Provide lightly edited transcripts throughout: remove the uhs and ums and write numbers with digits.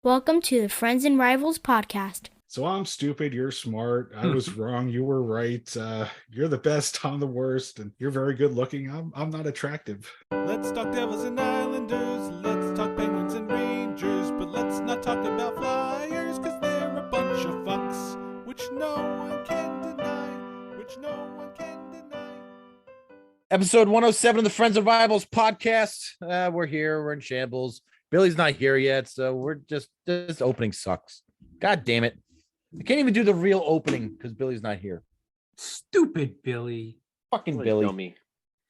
Welcome to the Friends and Rivals podcast. So I'm stupid, you're smart. I was wrong, you were right. You're the best, I'm the worst, and you're very good looking. I'm not attractive. Let's talk Devils and Islanders. Let's talk Penguins and Rangers. But let's not talk about Flyers, cause they're a bunch of fucks, which no one can deny. Episode 107 of the Friends and Rivals podcast. We're here. We're in shambles. Billy's not here yet, so we're just this opening sucks. God damn it. I can't even do the real opening because Billy's not here. Stupid Billy. Fucking Billy. Dummy.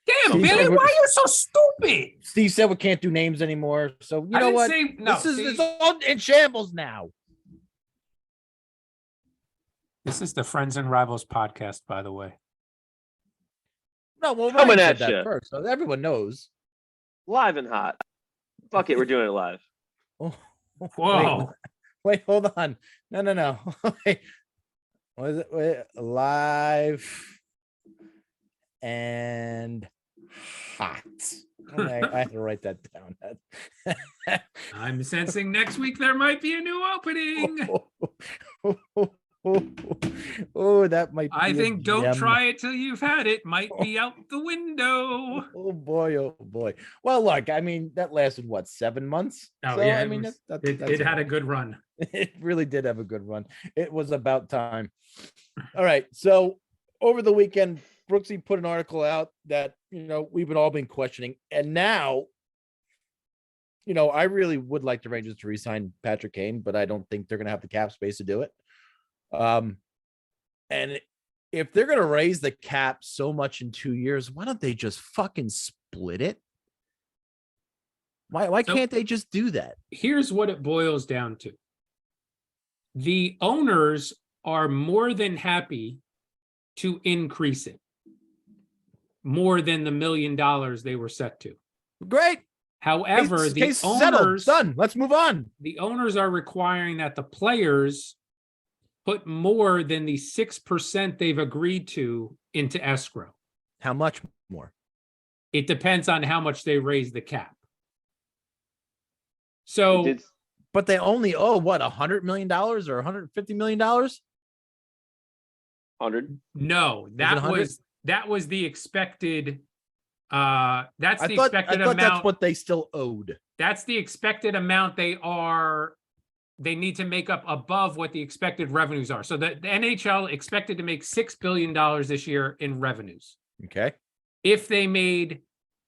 Damn, Steve Billy, said why are you so stupid? Steve said we can't do names anymore. So you know what? It's all in shambles now. This is the Friends and Rivals podcast, by the way. No, well, Coming Ryan at said that you. first, so everyone knows. Live and hot. Fuck it, we're doing it live. Oh, Whoa. wait, hold on. No. Wait. What is it? Wait, live and hot. I had to write that down. I'm sensing next week there might be a new opening. Oh, that might be I think don't gem. try it till you've had it. Might be out the window. Oh boy. Well, look, I mean, that lasted what, 7 months? Oh, So, yeah. I mean, It had a good run. It really did have a good run. It was about time. All right. So over the weekend, Brooksy put an article out that, we've all been questioning. And now, I really would like the Rangers to re-sign Patrick Kane, but I don't think they're going to have the cap space to do it. And if they're going to raise the cap so much in 2 years, why don't they just fucking split it? Why can't they just do that? Here's what it boils down to. The owners are more than happy to increase it more than the $1 million they were set to. Great. However, Case settled. Done. Let's move on. The owners are requiring that the players put more than the 6% they've agreed to into escrow. How much more? It depends on how much they raise the cap. So, but they only owe what, $100 million or $150 million? 100. No, that was the expected. That's the expected I thought amount. that's what they still owed. That's the expected amount they need to make up above what the expected revenues are. So the NHL expected to make $6 billion this year in revenues. Okay. If they made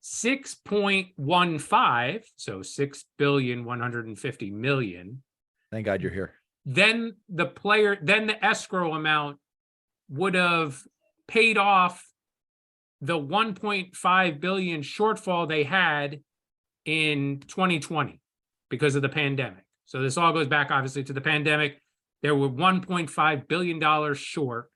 6.15, so 6.15 billion. Thank God you're here. Then the escrow amount would have paid off the 1.5 billion shortfall they had in 2020 because of the pandemic. So this all goes back, obviously, to the pandemic. There were $1.5 billion short.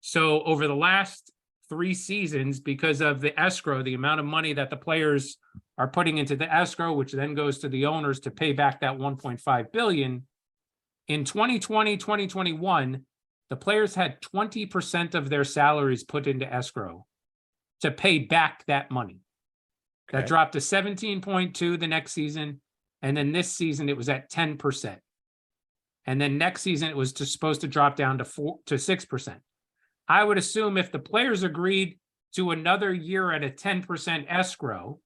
So over the last 3 seasons, because of the escrow, the amount of money that the players are putting into the escrow, which then goes to the owners to pay back that 1.5 billion. In 2020, 2021, the players had 20% of their salaries put into escrow to pay back that money. Okay. That dropped to 17.2 the next season. And then this season, it was at 10%. And then next season, it was supposed to drop down to 6%. I would assume if the players agreed to another year at a 10% escrow,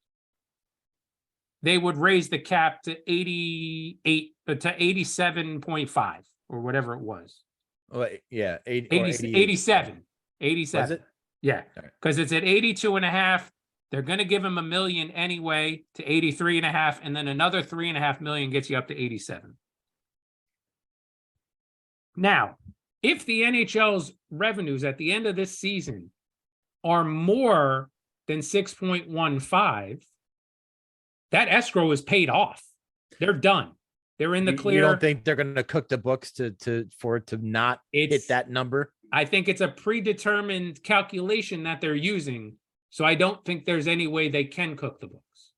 they would raise the cap to 87.5 or whatever it was. Oh, yeah. 87. Was it? Yeah, because it's at 82.5. They're going to give him $1 million anyway to 83.5, and then another 3.5 million gets you up to 87. Now, if the NHL's revenues at the end of this season are more than 6.15, that escrow is paid off. They're done. They're in the clear. You don't think they're going to cook the books for it to not hit that number? I think it's a predetermined calculation that they're using. So I don't think there's any way they can cook the books.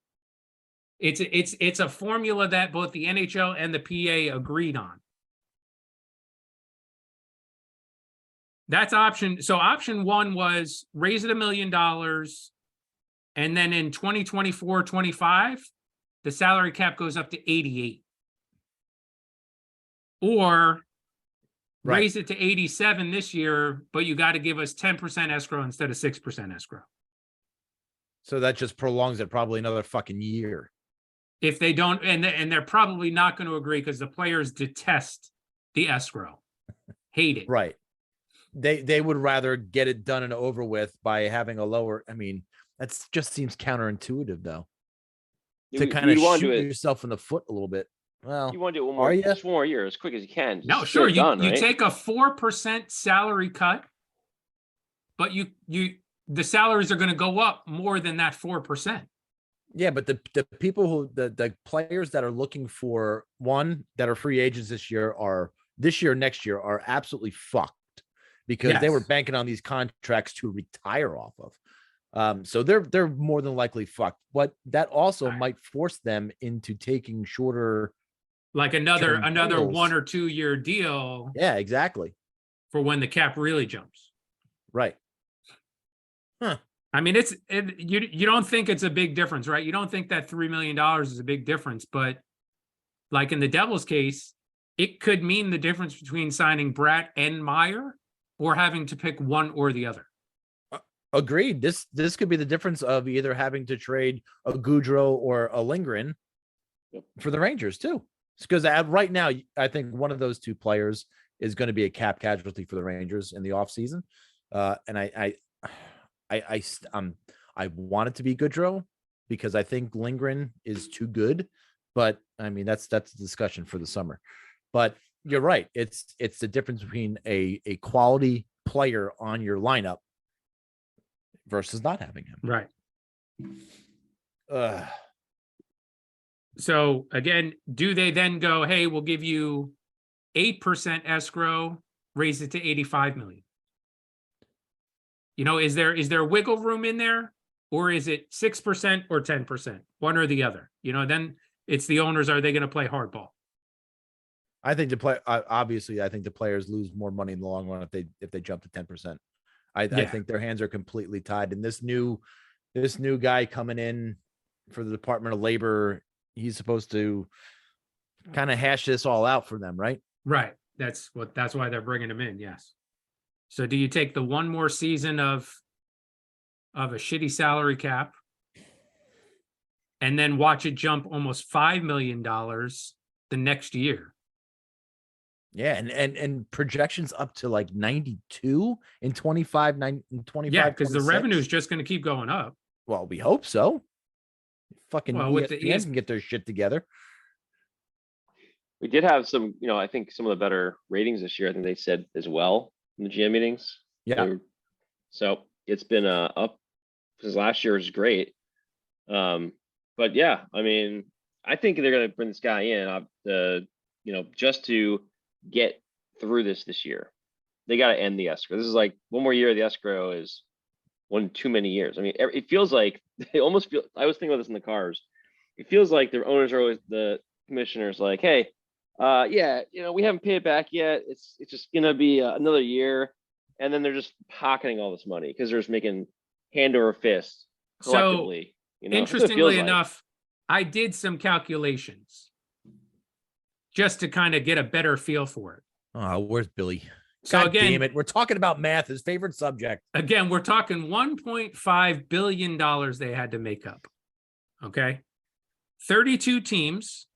It's a formula that both the NHL and the PA agreed on. That's option. So option 1 was raise it $1 million. And then in 2024-25, the salary cap goes up to 88. or Right. raise it to 87 this year, but you got to give us 10% escrow instead of 6% escrow. So that just prolongs it probably another fucking year. If they don't, and they're probably not going to agree because the players detest the escrow, hate it. Right. They would rather get it done and over with by having a lower. I mean, that just seems counterintuitive, though. To kind of shoot yourself in the foot a little bit. Well, you want to do it are you? just one more year as quick as you can. No, Just sure. get it done, You right? take a 4% salary cut, but the salaries are going to go up more than that 4%. Yeah, but the people who the players that are looking for one that are free agents this year, next year are absolutely fucked because they were Yes. banking on these contracts to retire off of. So they're more than likely fucked. But that also Right. might force them into taking shorter. Like another deals. 1 or 2 year deal Yeah, exactly. for when the cap really jumps. Right. I mean, you don't think it's a big difference, right? You don't think that $3 million is a big difference, but like in the Devils case, it could mean the difference between signing Bratt and Meyer or having to pick one or the other. Agreed. This could be the difference of either having to trade a Goudreau or a Lindgren for the Rangers too. Because right now, I think one of those two players is going to be a cap casualty for the Rangers in the offseason. And I want it to be Goudreau because I think Lindgren is too good. But I mean, that's a discussion for the summer. But you're right. It's the difference between a quality player on your lineup versus not having him. Right. So again, do they then go, hey, we'll give you 8% escrow, raise it to 85 million? You know, is there wiggle room in there, or is it 6% or 10%, one or the other? You know, then it's the owners. Are they going to play hardball? I think obviously, I think the players lose more money in the long run if they jump to 10%. I think their hands are completely tied. And this new guy coming in for the Department of Labor, he's supposed to kind of hash this all out for them, right? Right. That's why they're bringing him in. Yes. So do you take the one more season of a shitty salary cap and then watch it jump almost $5 million the next year? Yeah, and projections up to like 92 in 25. Yeah, because the revenue is just going to keep going up. Well, we hope so. Fucking with ESPN can get their shit together. We did have some, I think some of the better ratings this year. I think they said as well in the GM meetings. Yeah. So it's been up because last year was great. But yeah, I mean, I think they're going to bring this guy in, just to get through this year. They got to end the escrow. This is like one more year of the escrow is one too many years. I mean, it feels like they almost feel. I was thinking about this in the cars. It feels like their owners are always the commissioners, like, hey, we haven't paid it back yet. It's just gonna be another year, and then they're just pocketing all this money because they're just making hand over fist collectively. Interestingly enough, I did some calculations just to kind of get a better feel for it. Oh, where's Billy? So God again, damn it. We're talking about math, his favorite subject. Again, we're talking $1.5 billion they had to make up. Okay. 32 teams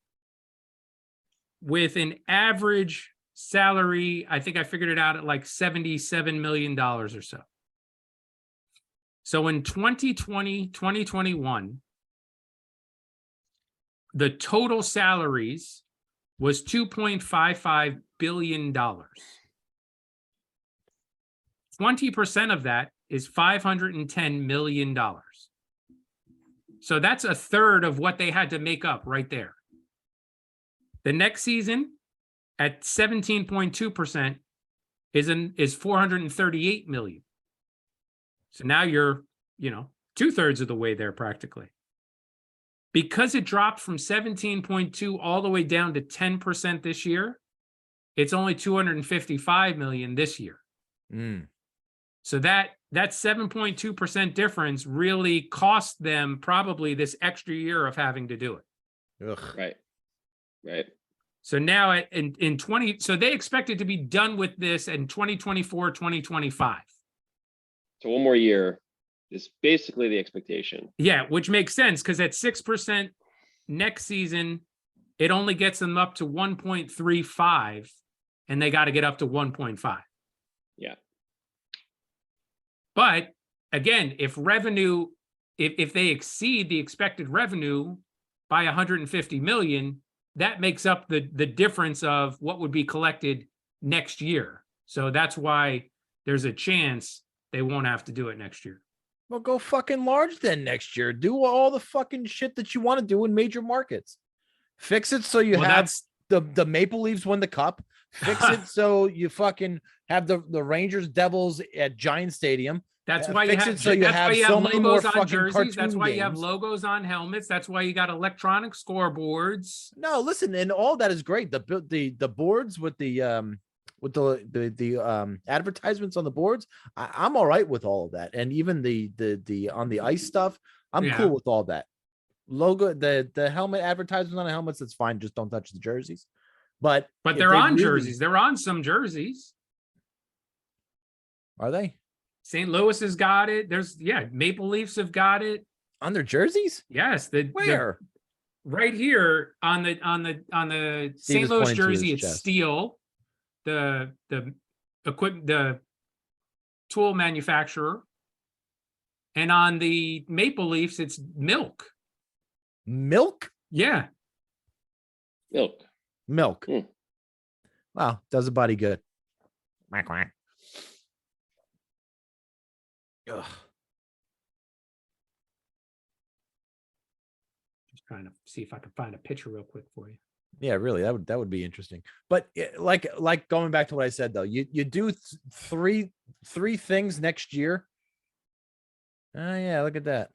with an average salary. I think I figured it out at like $77 million or so. So in 2020, 2021, the total salaries was $2.55 billion. 20% of that is $510 million. So that's a third of what they had to make up right there. The next season at 17.2% is $438 million. So now you're, 2/3 of the way there practically. Because it dropped from 17.2 all the way down to 10% this year, it's only $255 million this year. So that 7.2% difference really cost them probably this extra year of having to do it. Ugh. Right. So now in 20, so they expected to be done with this in 2024, 2025. So one more year is basically the expectation. Yeah, which makes sense because at 6% next season, it only gets them up to 1.35, and they got to get up to 1.5. Yeah. But again, if revenue, if they exceed the expected revenue by 150 million, that makes up the difference of what would be collected next year. So that's why there's a chance they won't have to do it next year. Well, go fucking large then next year. Do all the fucking shit that you want to do in major markets. Fix it so you have the Maple Leafs win the cup. Fix it so you fucking have the Rangers Devils at Giant Stadium. That's why you have, so you have so many more logos on fucking jerseys. That's cartoon why you have games. logos on helmets. That's why you got electronic scoreboards. No, listen, and all that is great. The boards with the advertisements on the boards, I'm all right with all of that. And even the on the ice stuff, I'm cool with all that. Logo, the helmet advertisements on the helmets, that's fine. Just don't touch the jerseys. But they're on jerseys. They're on some jerseys. Are they? St. Louis has got it. Maple Leafs have got it on their jerseys. Yes, where? Right here on the St. Louis jersey, it's chest. steel. The tool manufacturer, and on the Maple Leafs, it's milk. Milk? Yeah, milk. Wow, does a body good. Quack, quack. Ugh. Just trying to see if I can find a picture real quick for you. Yeah, really, that would be interesting. But like going back to what I said though, you do three things next year. Oh yeah, look at that.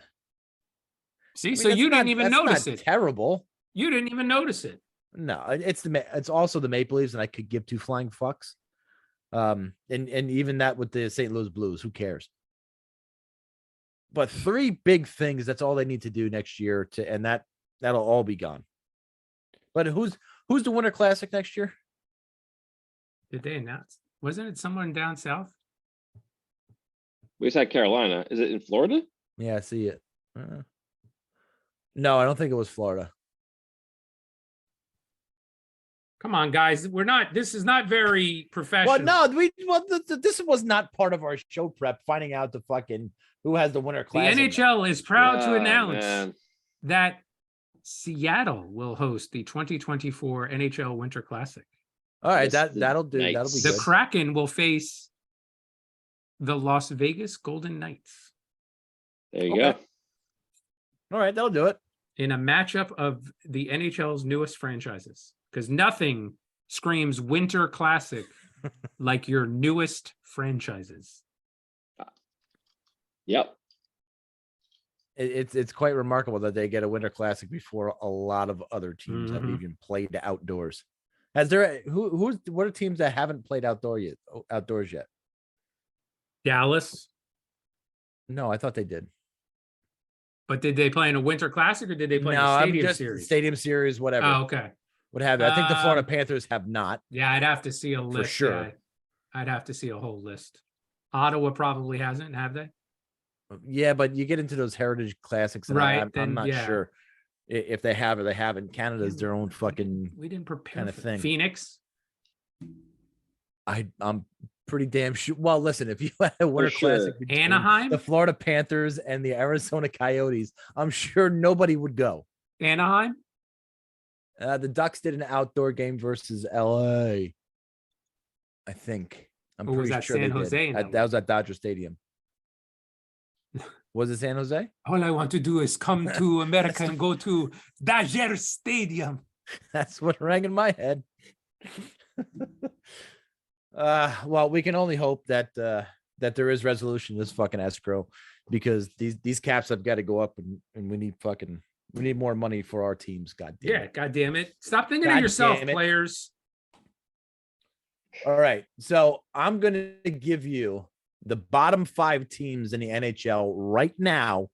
See, so you didn't even notice it. Terrible. You didn't even notice it. No, it's also the Maple Leafs, and I could give two flying fucks. And even that with the St. Louis Blues, who cares? But three big things, that's all they need to do next year and that'll all be gone. But who's the Winter Classic next year? Did they announce? Wasn't it someone down south? We said Carolina. Is it in Florida? Yeah, I see it. No, I don't think it was Florida. Come on, guys. This is not very professional. Well, no, this was not part of our show prep, finding out the fucking who has the Winter Classic. The NHL is proud to announce man. that Seattle will host the 2024 NHL Winter Classic. All right, that'll do. Knights. That'll be The good. Kraken will face the Las Vegas Golden Knights There you go. All right, that'll do it. in a matchup of the NHL's newest franchises, because nothing screams Winter Classic like your newest franchises. Yep. It's quite remarkable that they get a Winter Classic before a lot of other teams have even played outdoors. Has there what are teams that haven't played outdoors yet? Dallas. No, I thought they did. But did they play in a Winter Classic or did they play in a Stadium Series? Stadium Series, whatever. Oh, okay. What have you? I think the Florida Panthers have not. Yeah, I'd have to see a list. For sure. Yeah, I'd have to see a whole list. Ottawa probably hasn't, have they? Yeah, but you get into those Heritage Classics, and Right, I'm then, not yeah. sure if they have or they haven't. Canada's their own fucking. We didn't prepare kind of for thing. Phoenix. I'm pretty damn sure. Well, listen, if you had a Winter sure. Classic between Anaheim? the Florida Panthers and the Arizona Coyotes, I'm sure nobody would go. Anaheim? The Ducks did an outdoor game versus LA. I think. I'm Or was pretty that sure San they Jose did. in that That was at Dodger Stadium. Was it San Jose? All I want to do is come to America and go to Dodger Stadium. That's what rang in my head. Well, we can only hope that that there is resolution to this fucking escrow, because these caps have got to go up, and we need more money for our teams. God damn Yeah, it. God damn it. Stop thinking God of yourself, damn it. players. All right. So I'm gonna give you the bottom 5 teams in the NHL right now.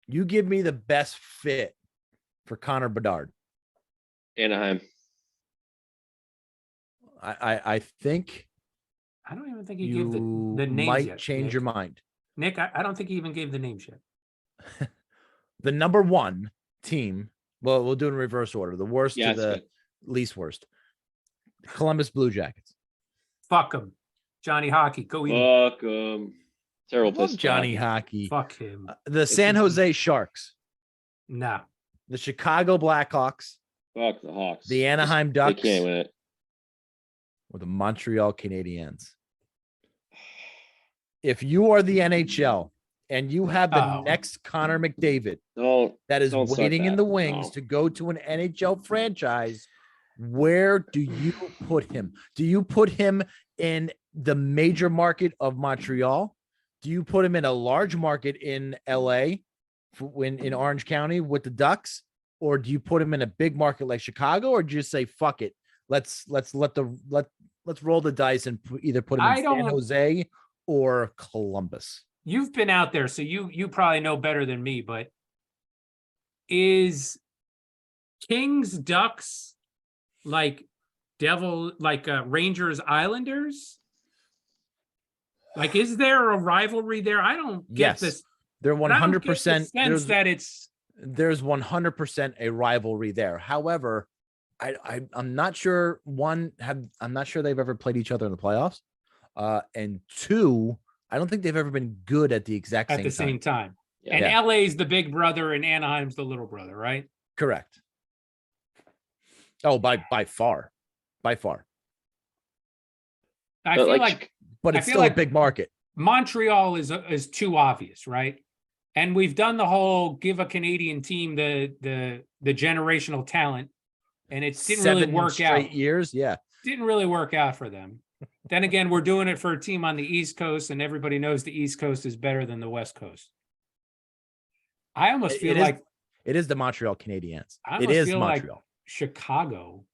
You give me the best fit for Connor Bedard. Anaheim. I think I don't even think he you gave the names might yet. change Nick. your mind. Nick, I don't think he even gave the names yet. The number one team. Well, we'll do it in reverse order. The worst Yeah, to it's the good. least worst. Columbus Blue Jackets. Fuck him. Johnny Hockey, go eat him. Fuck terrible Love place. Johnny Hockey. Fuck him. The San Jose Sharks. No. The Chicago Blackhawks. Fuck the Hawks. The Anaheim They Ducks. can't win it. Or the Montreal Canadiens. If you are the NHL and you have the Oh. next Connor McDavid Don't that is don't start waiting in that. the wings No. to go to an NHL franchise, where do you put him? Do you put him in the major market of Montreal? Do you put him in a large market in LA when in Orange County with the Ducks? Or do you put him in a big market like Chicago, or do you just say fuck it? Let's roll the dice and either put him in San Jose or Columbus. You've been out there, so you probably know better than me, but is Kings Ducks like Rangers Islanders? Like, is there a rivalry there? I don't get Yes, this. they're 100%. Sense that There's 100% a rivalry there. However, I'm not sure. I'm not sure they've ever played each other in the playoffs. And two, I don't think they've ever been good at the exact same time. Yeah. And Yeah. LA's the big brother and Anaheim's the little brother, right? Correct. Oh, by far. I But feel like, like But I it's feel still like- a big market. Montreal is too obvious, right? And we've done the whole give a Canadian team the generational talent, and it didn't really 7 work straight out. years. Yeah. Didn't really work out for them. Then again, we're doing it for a team on the East Coast, and everybody knows the East Coast is better than the West Coast. I almost feel like it is the Montreal Canadiens. I It almost is feel like Montreal. Chicago,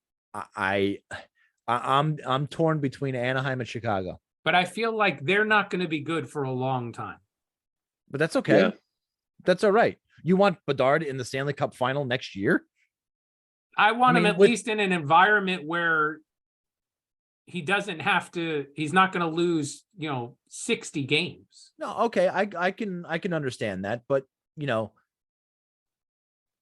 I'm torn between Anaheim and Chicago, but I feel like they're not going to be good for a long time. but that's okay. Yeah. That's all right. You want Bedard in the Stanley Cup final next year? I want him mean, at with- least in an environment where he doesn't have to, he's not going to lose, 60 games. No, okay. I can understand that, but the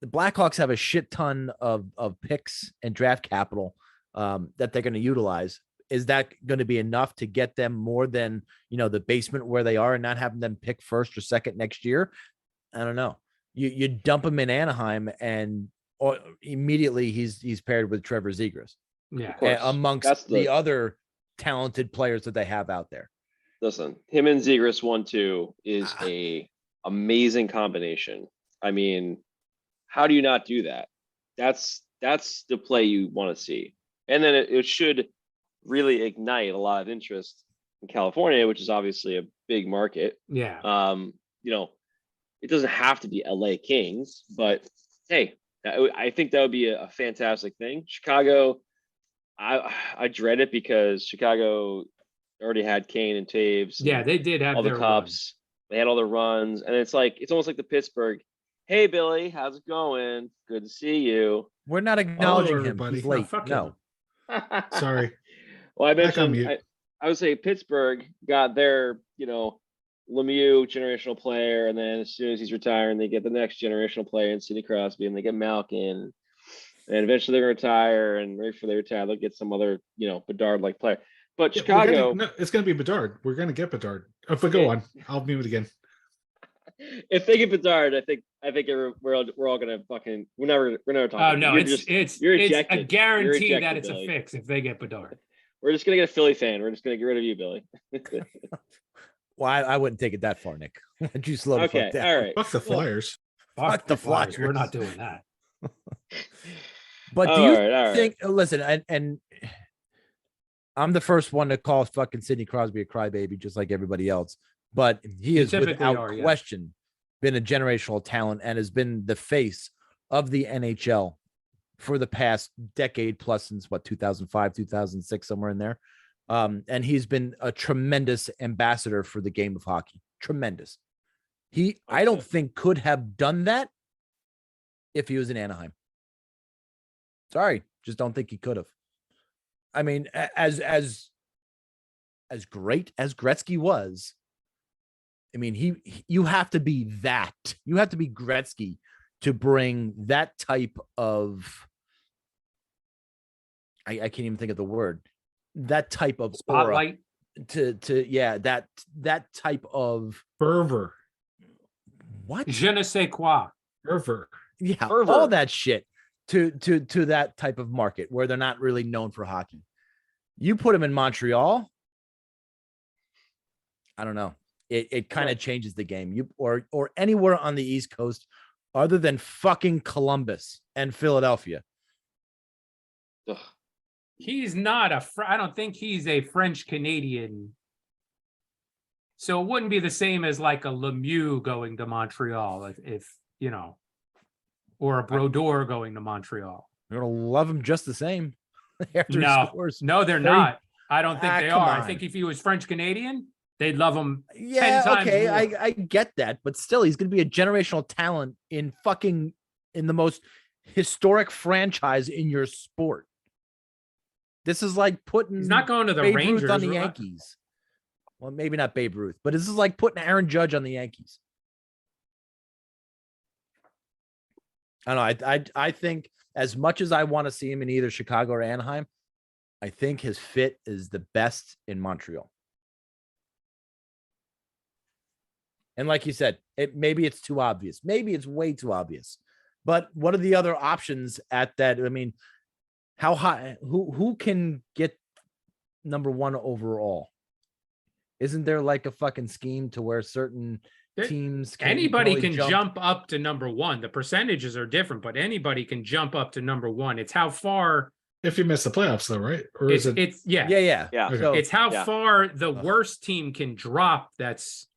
Blackhawks have a shit ton of picks and draft capital that they're going to utilize. Is that going to be enough to get them more than, the basement where they are and not having them pick first or second next year? I don't know. You dump him in Anaheim and immediately he's paired with Trevor Zegras Yeah. Of course. amongst That's the other talented players that they have out there. Listen, him and Zegras 1-2 is a amazing combination. I mean, how do you not do that? That's the play you want to see. And then it should really ignite a lot of interest in California, which is obviously a big market. Yeah. It doesn't have to be LA Kings, but hey, I think that would be a fantastic thing. Chicago, I dread it because Chicago already had Kane and Taves. Yeah, and they did have all the their cups. They had all the runs, and it's almost like the Pittsburgh. Hey, Billy, how's it going? Good to see you. We're not acknowledging him. everybody. He's No, late. fuck No. Sorry. Well, I Back on mentioned mute. I would say Pittsburgh got their, Lemieux generational player, and then as soon as he's retiring, they get the next generational player in Sidney Crosby, and they get Malkin, and eventually they're gonna retire, and right before they retire, they'll get some other, Bedard-like player. But Yeah, Chicago, it's gonna be Bedard. We're gonna get Bedard. If we go on, I'll mute it again. if they get Bedard, I think we're all gonna fucking we're never talking. Oh no, You're it's you're a ejected. You're guarantee ejected, that it's Billy. a fix if they get Bedard. We're just gonna get a Philly fan. We're just gonna get rid of you, Billy. Well, I wouldn't take it that far, Nick. Would you slow the Okay, fuck down? all right. Fuck the Flyers. Fuck the Flyers. We're not doing that. But do All you right. think? Listen, and I'm the first one to call fucking Sidney Crosby a crybaby, just like everybody else. But he You has, typically without are, yeah. question, been a generational talent and has been the face of the NHL for the past decade plus, since 2005, 2006, somewhere in there. And he's been a tremendous ambassador for the game of hockey. Tremendous. I don't think could have done that if he was in Anaheim. Sorry, just don't think he could have. I mean, as great as Gretzky was, I mean, you have to be that. You have to be Gretzky to bring that type of. I can't even think of the word. That type of aura Spotlight. that type of Fervor. what? Je ne sais quoi. Fervor. Yeah, Fervor. all that shit to that type of market where they're not really known for hockey. You put them in Montreal, I don't know. It kind of changes the game. You or anywhere on the East Coast other than fucking Columbus and Philadelphia. Ugh. He's not I don't think he's a French Canadian. So it wouldn't be the same as like a Lemieux going to Montreal if you know, or a Brodeur going to Montreal. You're gonna love him just the same after he No, scores. no, they're 30 not. I don't think they come are. I on. think if he was French Canadian, they'd love him 10 Yeah, times okay, more. I get that, but still, he's gonna be a generational talent in the most historic franchise in your sport. This is like putting He's not going to the Babe Rangers Ruth on the or what? Yankees. Well, maybe not Babe Ruth, but this is like putting Aaron Judge on the Yankees. I don't know. I think as much as I want to see him in either Chicago or Anaheim, I think his fit is the best in Montreal. And like you said, maybe it's too obvious. Maybe it's way too obvious. But what are the other options at that? I mean, how high? Who can get number one overall? Isn't there like a fucking scheme to where certain teams Anybody only can jump up to number one. The percentages are different, but anybody can jump up to number one. It's how far. If you miss the playoffs, though, right? Or is it? It's yeah. Yeah. Okay. So It's how Yeah. far the worst team can drop. That's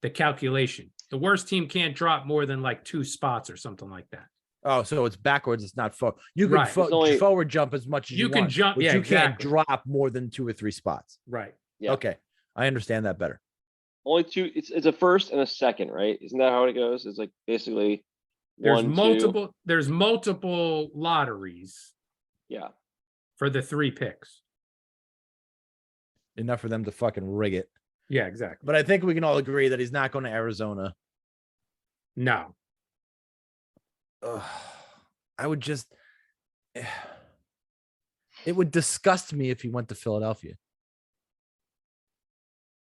the calculation. The worst team can't drop more than like 2 spots or something like that. so it's backwards. It's not forward. You can Right. It's only- forward jump as much as you You can want, jump, but yeah, you exactly. can't drop more than 2 or 3 spots. Right. Yeah. Okay, I understand that better. Only two. It's a first and a second, right? Isn't that how it goes? It's like basically There's 1, 2. there's multiple lotteries Yeah. for the 3 picks. Enough for them to fucking rig it. Yeah, exactly. But I think we can all agree that he's not going to Arizona. No. I would just. It would disgust me if he went to Philadelphia.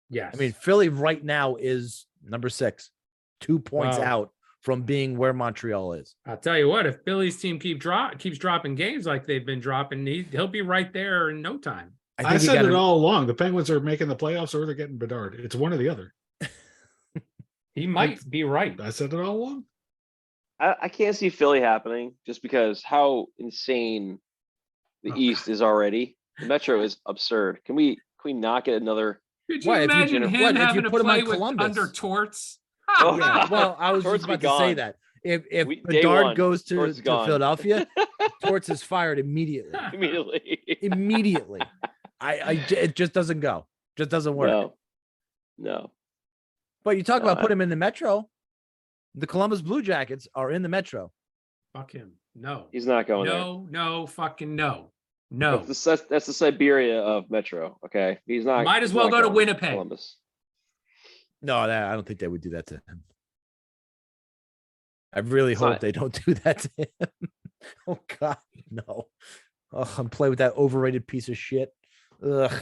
Yes. I mean, Philly right now is number 6, 2 points Wow. out from being where Montreal is. I'll tell you what, if Billy's team keeps dropping games like they've been dropping, he'll be right there in no time. I said it all along. The Penguins are making the playoffs or they're getting Bedard. It's one or the other. He might be right. I said it all along. I can't see Philly happening just because how insane the East is already. The Metro is absurd. Can we not get another? Could you Why, if you- imagine him what, if you having to put him on play with Columbus? under Torts? Oh, Yeah, well, I was Torts just be about to say gone. that. If Day Bedard one, goes to Torts is gone. Philadelphia, Torts is fired immediately. Immediately. Immediately. It just doesn't go. Just doesn't work. No. But you talk No, about put him in the Metro. The Columbus Blue Jackets are in the Metro. Fuck him. No. He's not going there. No, fucking no. No. That's the Siberia of Metro. Okay, he's not. Might as he's well not go to going Winnipeg. Columbus. No, I don't think they would do that to him. I really It's hope not- they don't do that to him. Oh God, no. Oh, and play with that overrated piece of shit. Ugh.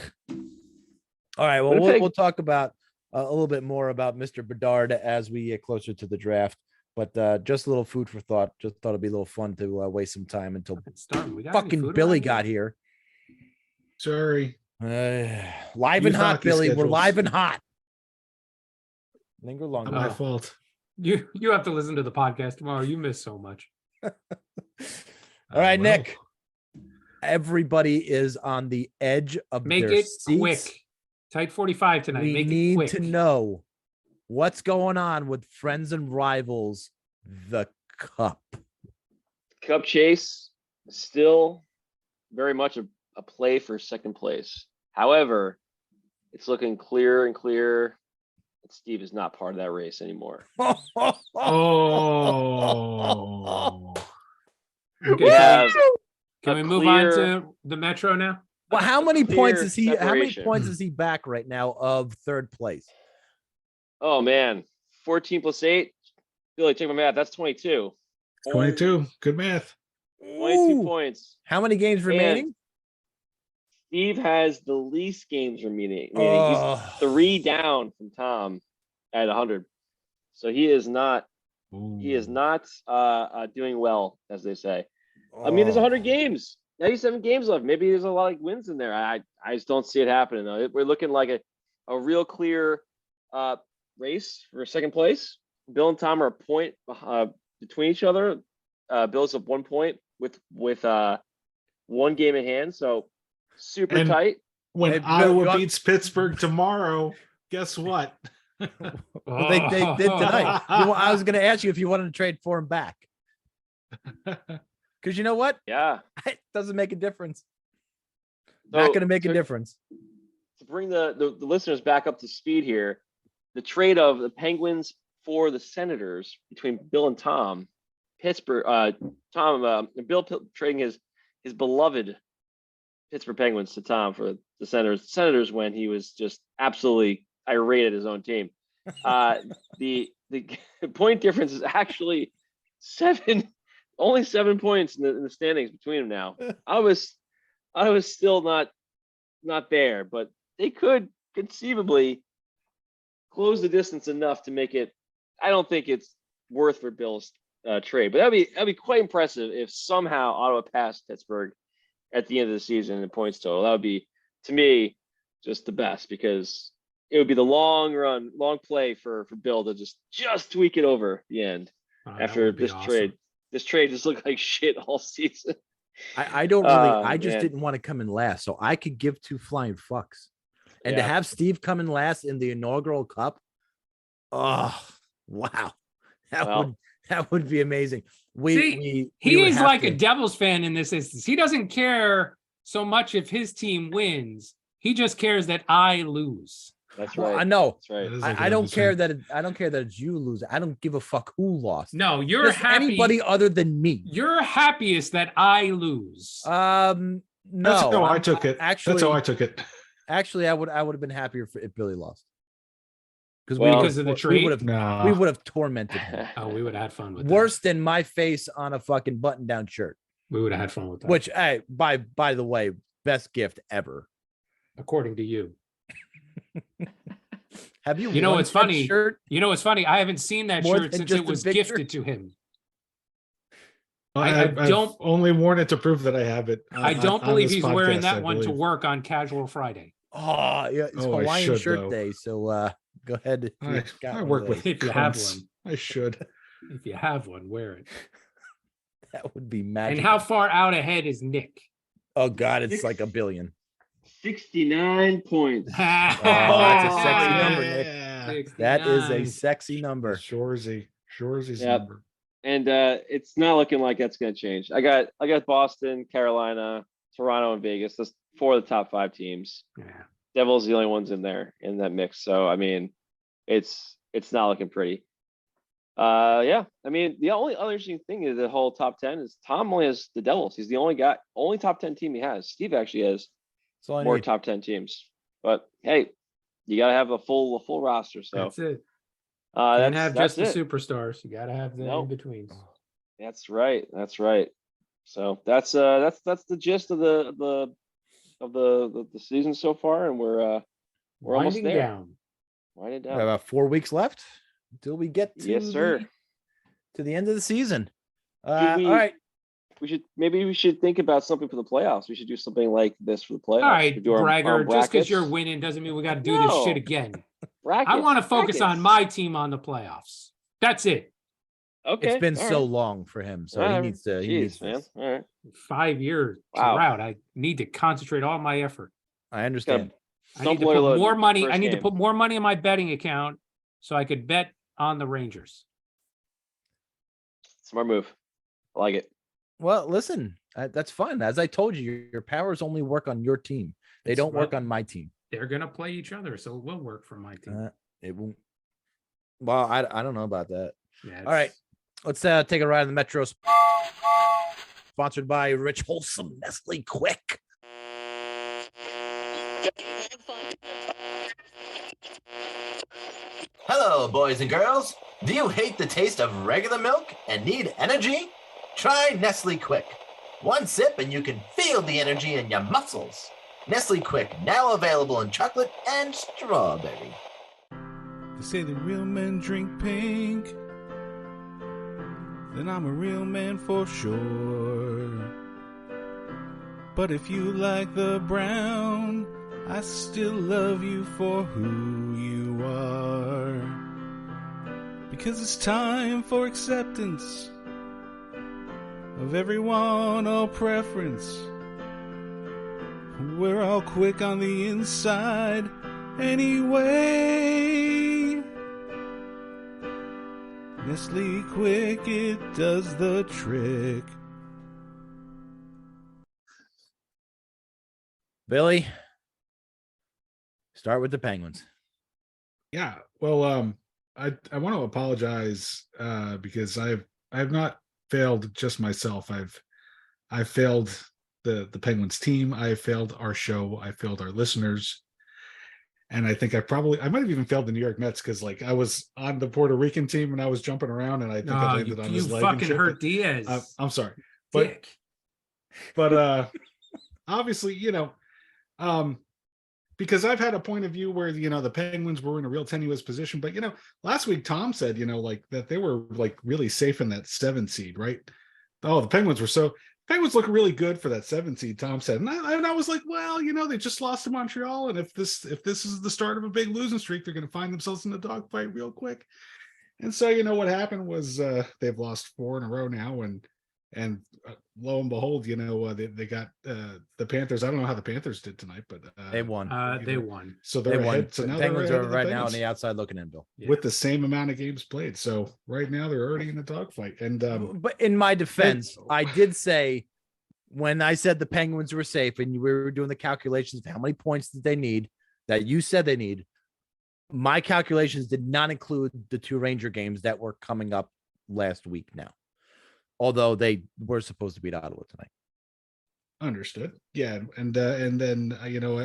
All right, well, Winnipeg- we'll talk about a little bit more about Mr. Bedard as we get closer to the draft. But just a little food for thought. Just thought it'd be a little fun to waste some time until Fucking starving. We got any fucking food Billy around got here. Sorry. Live and Youth hot, hockey Billy. We're schedules. live and hot. Linger Not longer. my fault. here? You have to listen to the podcast tomorrow. You miss so much. All right, Well, Nick. Everybody is on the edge of Make their it seats. quick. Tight 45 tonight. We Make it need quick. to know what's going on with friends and rivals, the cup. Cup chase is still very much a play for second place. However, it's looking clearer and clearer that Steve is not part of that race anymore. Oh. Okay, We have can a we move on clear- to the Metro now? Well, how many points clear is he? How many separation. points is he back right now of third place? Oh man, 14 plus 8. Billy, check my math. That's 22. 22. Good math. 22 Ooh. points. How many games remaining? Steve has the least games remaining. Oh. He's 3 down from Tom at 100. So he is not doing well, as they say. I mean, there's 100 games, 97 games left. Maybe there's a lot of wins in there. I just don't see it happening though. We're looking like a real clear race for second place. Bill and Tom are a point between each other. Bill's up 1 point with 1 game in hand, so super And tight. When Hey, Bill, Ottawa you want- beats Pittsburgh tomorrow, guess what? Well, they did tonight. I was going to ask you if you wanted to trade for him back. Because you know what? Yeah. It doesn't make a difference. So, Not going to make a difference. To bring the listeners back up to speed here, the trade of the Penguins for the Senators between Bill and Tom, Bill trading his beloved Pittsburgh Penguins to Tom for the Senators. The Senators when he was just absolutely irate at his own team. The point difference is actually only 7 points in the standings between them now. I was still not there, but they could conceivably close the distance enough to make it. I don't think it's worth for Bill's trade, but that'd be quite impressive if somehow Ottawa passed Pittsburgh at the end of the season in points total. That would be, to me, just the best, because it would be the long play for Bill to just tweak it over at the end after this trade. This trade just looked like shit all season. I don't really. I just man. didn't want to come in last, so I could give 2 flying fucks. And to Yeah. have Steve come in last in the inaugural cup, oh wow, that would be amazing. He we would is have like to- a Devils fan in this instance. He doesn't care so much if his team wins. He just cares that I lose. That's Well, right. I know. That's right. That is like I a don't Devils care fan. I don't care that it's you lose. I don't give a fuck who lost. No, you're Just happy. anybody other than me. You're happiest that I lose. No, That's how I I'm- took it. Actually, That's how I took it. Actually, I would have been happier if Billy lost. Because of the we trade? would have Nah. we would have tormented him. Oh, we would have had fun with Worse than my face on a fucking button-down shirt. that. We would have had fun with that. Which, hey, by the way, best gift ever. according to you. Have you? You know won what's that funny? Shirt? You know what's funny? I haven't seen that More shirt than since just it a was picture? gifted to him. I've don't- only worn it to prove that I have it. I don't on believe this he's wearing podcast, that I one to believe. work on Casual Friday. Oh, yeah, it's Oh, I Hawaiian should, Shirt though. Day. So go ahead. if I, you've got I one work of with those. If you have cunts. one. I should. If you have one, wear it. That would be magic. And how far out ahead is Nick? Oh God, it's like a billion. 69 points. that's a sexy yeah. number, Nick. That is a 69. sexy number. Shoresy's Yep. number. And it's not looking like that's going to change. I got Boston, Carolina, Toronto, and Vegas. That's 4 of the top 5 teams. Yeah. Devils the only ones in there in that mix. So I mean, it's not looking pretty. Yeah. I mean, the only other interesting thing is the whole top 10 is Tom only has the Devils. He's the only top 10 team he has. Steve actually has That's all I more need. top 10 teams. But hey, you gotta have a full roster. So That's it. that's Can't have just that's the it. superstars. You gotta have the Nope. in-betweens. That's right. That's right. So that's the gist of the season so far, and we're almost Winding there. down. Wind it We have down. about 4 weeks left until we get to Yes, sir. to the end of the season. we- All right. Maybe we should think about something for the playoffs. We should do something like this for the playoffs. All right, We do our bragger. Just because brackets. you're winning doesn't mean we got to do this No. shit again. Brackets, I want to focus on brackets. my team on the playoffs. That's it. Okay, It's been all so right. long for him, so All he right. needs to. He Jeez, needs man. this. All right. 5 years Wow. drought. I need to concentrate all my effort. I understand. I need to Stump alert put more in money. first I need to game. put more money in my betting account so I could bet on the Rangers. Smart move. I like it. Well, listen, that's fine. As I told you, your powers only work on your team. They It's don't work what- on my team. They're gonna play each other, so it will work for my team. It won't. Well, I don't know about that. Yeah, All right. it's- Let's take a ride in the Metro. Sponsored by Rich Wholesome Nestle Quick. Hello, boys and girls. Do you hate the taste of regular milk and need energy? Try Nestle Quick. One sip and you can feel the energy in your muscles. Nestle Quick, now available in chocolate and strawberry. They say the real men drink pink. Then I'm a real man for sure. But if you like the brown, I still love you for who you are. Because it's time for acceptance of everyone, all preference. We're all quick on the inside anyway. Nestle Quick, it does the trick. Billy, start with the Penguins. Yeah, well, I want to apologize because I have not failed just myself. I've failed the Penguins team. I failed our show. I failed our listeners. And I think I might have even failed the New York Mets because like I was on the Puerto Rican team and I was jumping around and I think I landed on his leg. You and fucking shit, hurt but, Diaz. I'm sorry, Dick. but obviously, because I've had a point of view where the Penguins were in a real tenuous position. But last week Tom said like that they were like really safe in that 7 seed, right? Oh, the Penguins look really good for that 7 seed, Tom said. And I was like, well, they just lost to Montreal. And if this is the start of a big losing streak, they're going to find themselves in the dogfight real quick. And so, what happened was they've lost 4 in a row now. And lo and behold, they got the Panthers. I don't know how the Panthers did tonight, but They won. They won. So they're ahead. So The now Penguins they're are ahead of the right now on Penguins the outside looking in, Bill. with the same amount of games played. So right now they're already in the dogfight. And But in my defense, I did say when I said the Penguins were safe and we were doing the calculations of how many points did they need, that you said they need, my calculations did not include the 2 Ranger games that were coming up last week now. Although they were supposed to beat Ottawa tonight. Understood. Yeah, and then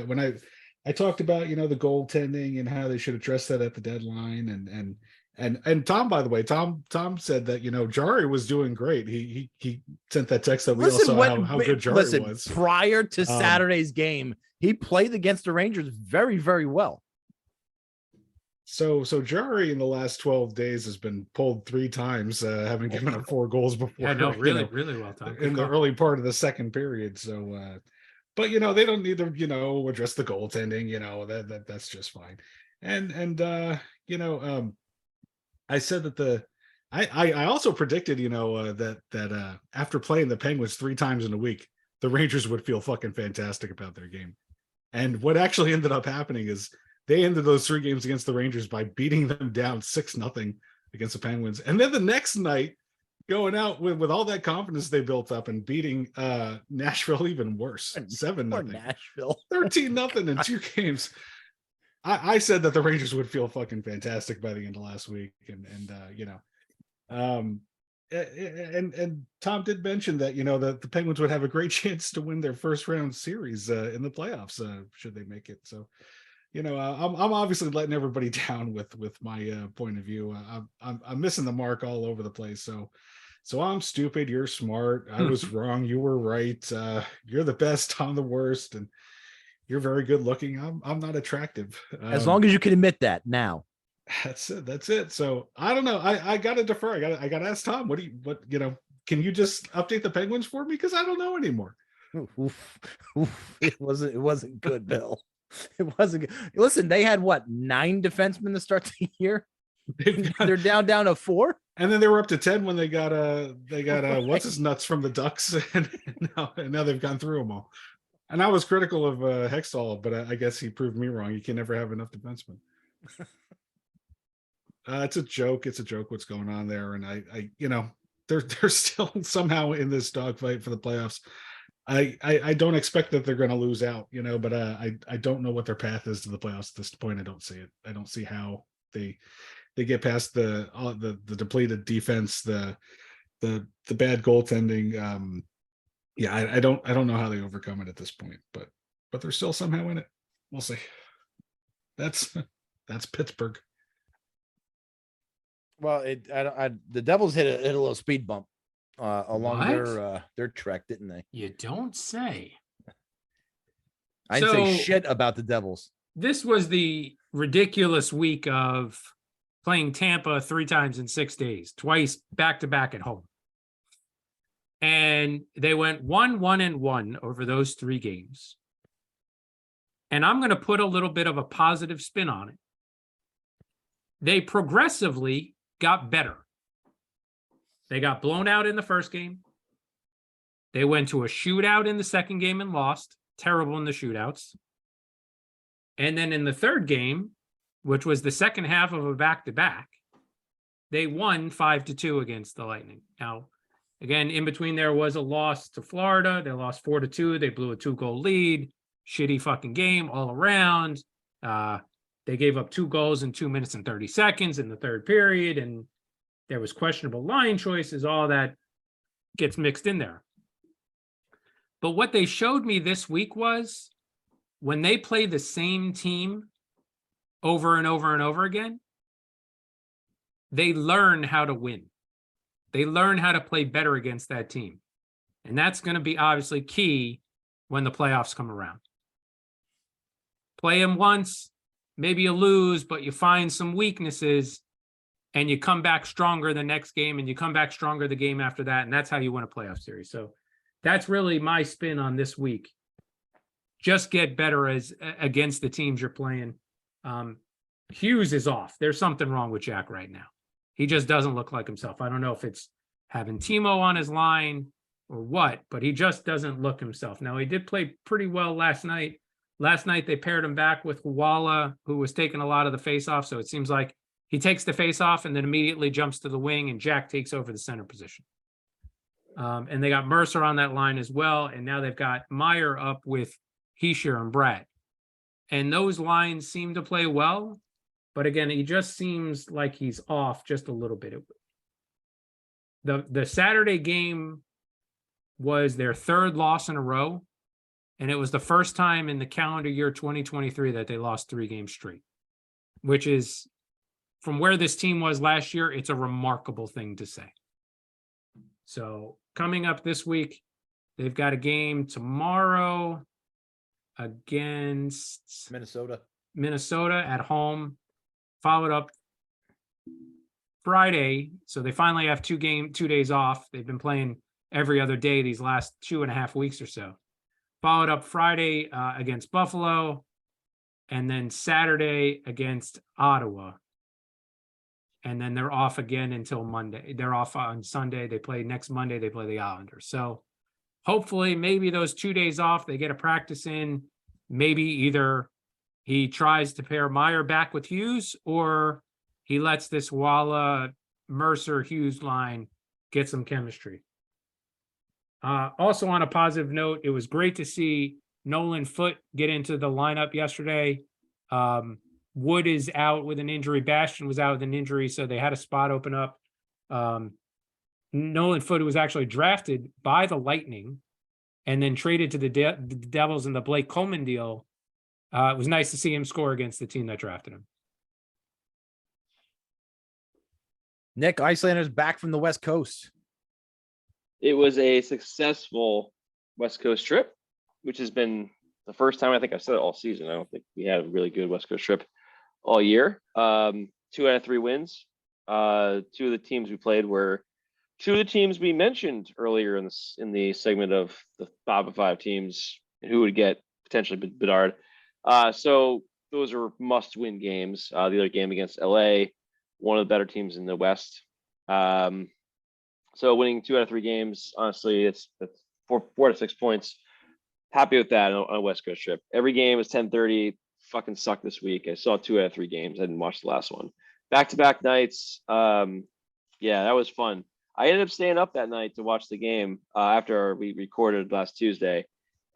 when I talked about the goaltending and how they should address that at the deadline, and Tom, by the way, Tom said that Jari was doing great. He sent that text that we all saw how good Jari was. Prior to Saturday's game, he played against the Rangers very, very well. So Jari in the last 12 days has been pulled 3 times, having given up 4 goals before. Yeah, no, really, really well, Tom. In the early part of the second period. So, but they don't need to address the goaltending. That's just fine. And I said that I also predicted that after playing the Penguins 3 times in a week, the Rangers would feel fucking fantastic about their game. And what actually ended up happening is they ended those 3 games against the Rangers by beating them down 6-0 against the Penguins. And then the next night, going out with all that confidence they built up and beating Nashville even worse, 7-0. Nashville. 13-0 in 2 games. I said that the Rangers would feel fucking fantastic by the end of last week. And Tom did mention that, that the Penguins would have a great chance to win their first round series in the playoffs should they make it. So, I'm obviously letting everybody down with my point of view. I'm missing the mark all over the place. So I'm stupid. You're smart. I was wrong. You were right. You're the best. I'm the worst. And you're very good looking. I'm not attractive. As long as you can admit that now. That's it. So I don't know. I gotta defer. I gotta ask Tom. Can you just update the Penguins for me? Because I don't know anymore. Oof. It wasn't good, Bill. It wasn't good. Listen, they had 9 defensemen to start the year. They're down to 4, and then they were up to 10 when they got what's his nuts from the Ducks, and now they've gone through them all. And I was critical of Hextall, but I guess he proved me wrong. You can never have enough defensemen. It's a joke. It's a joke what's going on there, and I they're still somehow in this dogfight for the playoffs. I don't expect that they're going to lose out, but I don't know what their path is to the playoffs at this point. I don't see it. I don't see how they get past the depleted defense, the bad goaltending. I don't know how they overcome it at this point, but they're still somehow in it. We'll see. That's Pittsburgh. Well, the Devils hit a little speed bump along their trek, didn't they? You don't say. I didn't say shit about the Devils. This was the ridiculous week of playing Tampa 3 times in 6 days, twice back to back at home. And they went 1-1-1 over those 3 games. And I'm going to put a little bit of a positive spin on it. They progressively got better. They got blown out in the first game. They went to a shootout in the second game and lost. Terrible in the shootouts. And then in the third game, which was the second half of a back-to-back, they won 5-2 against the Lightning. Now, again, in between there was a loss to Florida. They lost 4-2. They blew a 2-goal lead. Shitty fucking game all around. They gave up 2 goals in 2 minutes and 30 seconds in the third period, and there was questionable line choices. All that gets mixed in there. But what they showed me this week was when they play the same team over and over and over again, they learn how to win. They learn how to play better against that team. And that's going to be obviously key when the playoffs come around. Play them once, maybe you lose, but you find some weaknesses and you come back stronger the next game, and you come back stronger the game after that. And that's how you win a playoff series. So that's really my spin on this week. Just get better against the teams you're playing. Hughes is off. There's something wrong with Jack right now. He just doesn't look like himself. I don't know if it's having Timo on his line or what, but he just doesn't look himself. Now, he did play pretty well last night. Last night, they paired him back with Walla, who was taking a lot of the face-off. So it seems like he takes the face-off and then immediately jumps to the wing, and Jack takes over the center position. And they got Mercer on that line as well. And now they've got Meyer up with Heischer and Brad. And those lines seem to play well. But again, he just seems like he's off just a little bit. The Saturday game was their 3rd loss in a row. And it was the first time in the calendar year 2023 that they lost 3 games straight, which is, from where this team was last year, it's a remarkable thing to say. So coming up this week, they've got a game tomorrow against Minnesota at home, followed up Friday. So they finally have 2 days off. They've been playing every other day these last 2.5 weeks or so. Followed up Friday against Buffalo, and then Saturday against Ottawa. And then they're off again until Monday. They're off on Sunday. They play next Monday. They play the Islanders. So hopefully maybe those 2 days off, they get a practice in. Maybe either he tries to pair Meyer back with Hughes, or he lets this Walla, Mercer, Hughes line get some chemistry. Also on a positive note, it was great to see Nolan Foote get into the lineup yesterday. Wood is out with an injury. Bastian was out with an injury, so they had a spot open up. Nolan Foote was actually drafted by the Lightning and then traded to the Devils in the Blake Coleman deal. It was nice to see him score against the team that drafted him. Nick, Icelanders back from the West Coast. It was a successful West Coast trip, which has been the first time I think I've said it all season. I don't think we had a really good West Coast trip all year. 2 out of 3 wins. 2 of the teams we played were 2 of the teams we mentioned earlier in the segment of the 5 of 5 teams who would get potentially Bedard. So those are must-win games. The other game against LA, one of the better teams in the West. So winning 2 out of 3 games, honestly, it's 4 to 6 points. Happy with that on a West Coast trip. Every game is 10:30. Fucking sucked this week. I saw 2 out of 3 games. I didn't watch the last one. Back-to-back nights. Yeah, that was fun. I ended up staying up that night to watch the game after we recorded last Tuesday.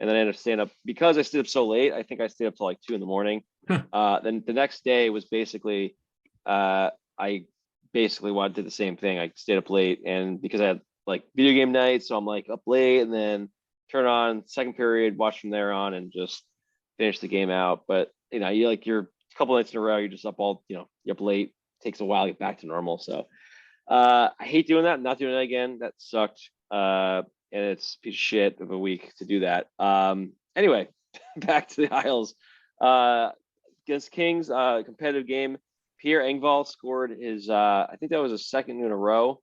And then I ended up staying up because I stayed up so late. I think I stayed up till like 2 a.m. Then the next day was basically, I basically did the same thing. I stayed up late, and because I had like video game night, so I'm like up late and then turn on second period, watch from there on, and just finish the game out. But you're a couple nights in a row, you're just up all, you're up late. Takes a while to get back to normal. So I hate doing that. Not doing it again. That sucked. And it's a piece of shit of a week to do that. Anyway, back to the Isles. Against Kings, competitive game. Pierre Engvall scored his, I think that was a second in a row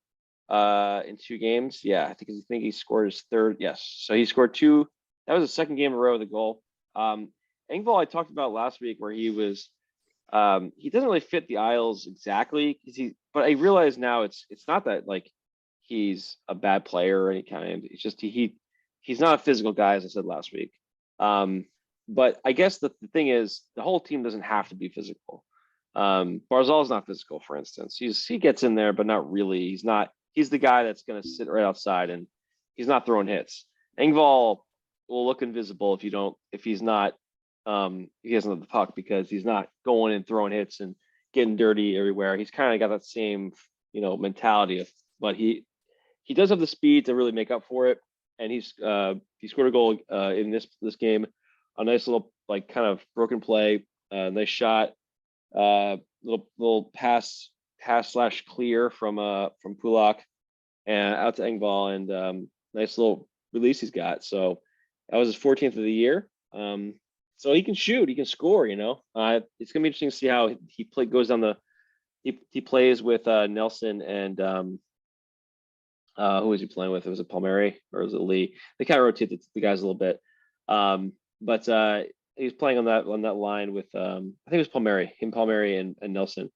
in 2 games. Yeah, I think he scored his third. Yes. So he scored 2. That was the second game in a row of the goal. Engvall, I talked about last week where he was, he doesn't really fit the Isles exactly, but I realize now it's not that like he's a bad player or any kind. It's just he's not a physical guy, as I said last week. But I guess the thing is the whole team doesn't have to be physical. Barzal's not physical, for instance. He gets in there, but not really. He's the guy that's going to sit right outside and he's not throwing hits. Engvall will look invisible if he doesn't have the puck, because he's not going and throwing hits and getting dirty everywhere. He's kind of got that same, mentality but he does have the speed to really make up for it. And he scored a goal in this game, a nice little like kind of broken play, nice shot, little pass / clear from Pulak and out to Engvall, and nice little release he's got. So that was his 14th of the year. So he can shoot, he can score. It's gonna be interesting to see how he goes down he plays with Nelson and who was he playing with? Was it Palmieri or was it Lee? They kind of rotate the guys a little bit. But he was playing on that line with I think it was Palmieri and Nelson,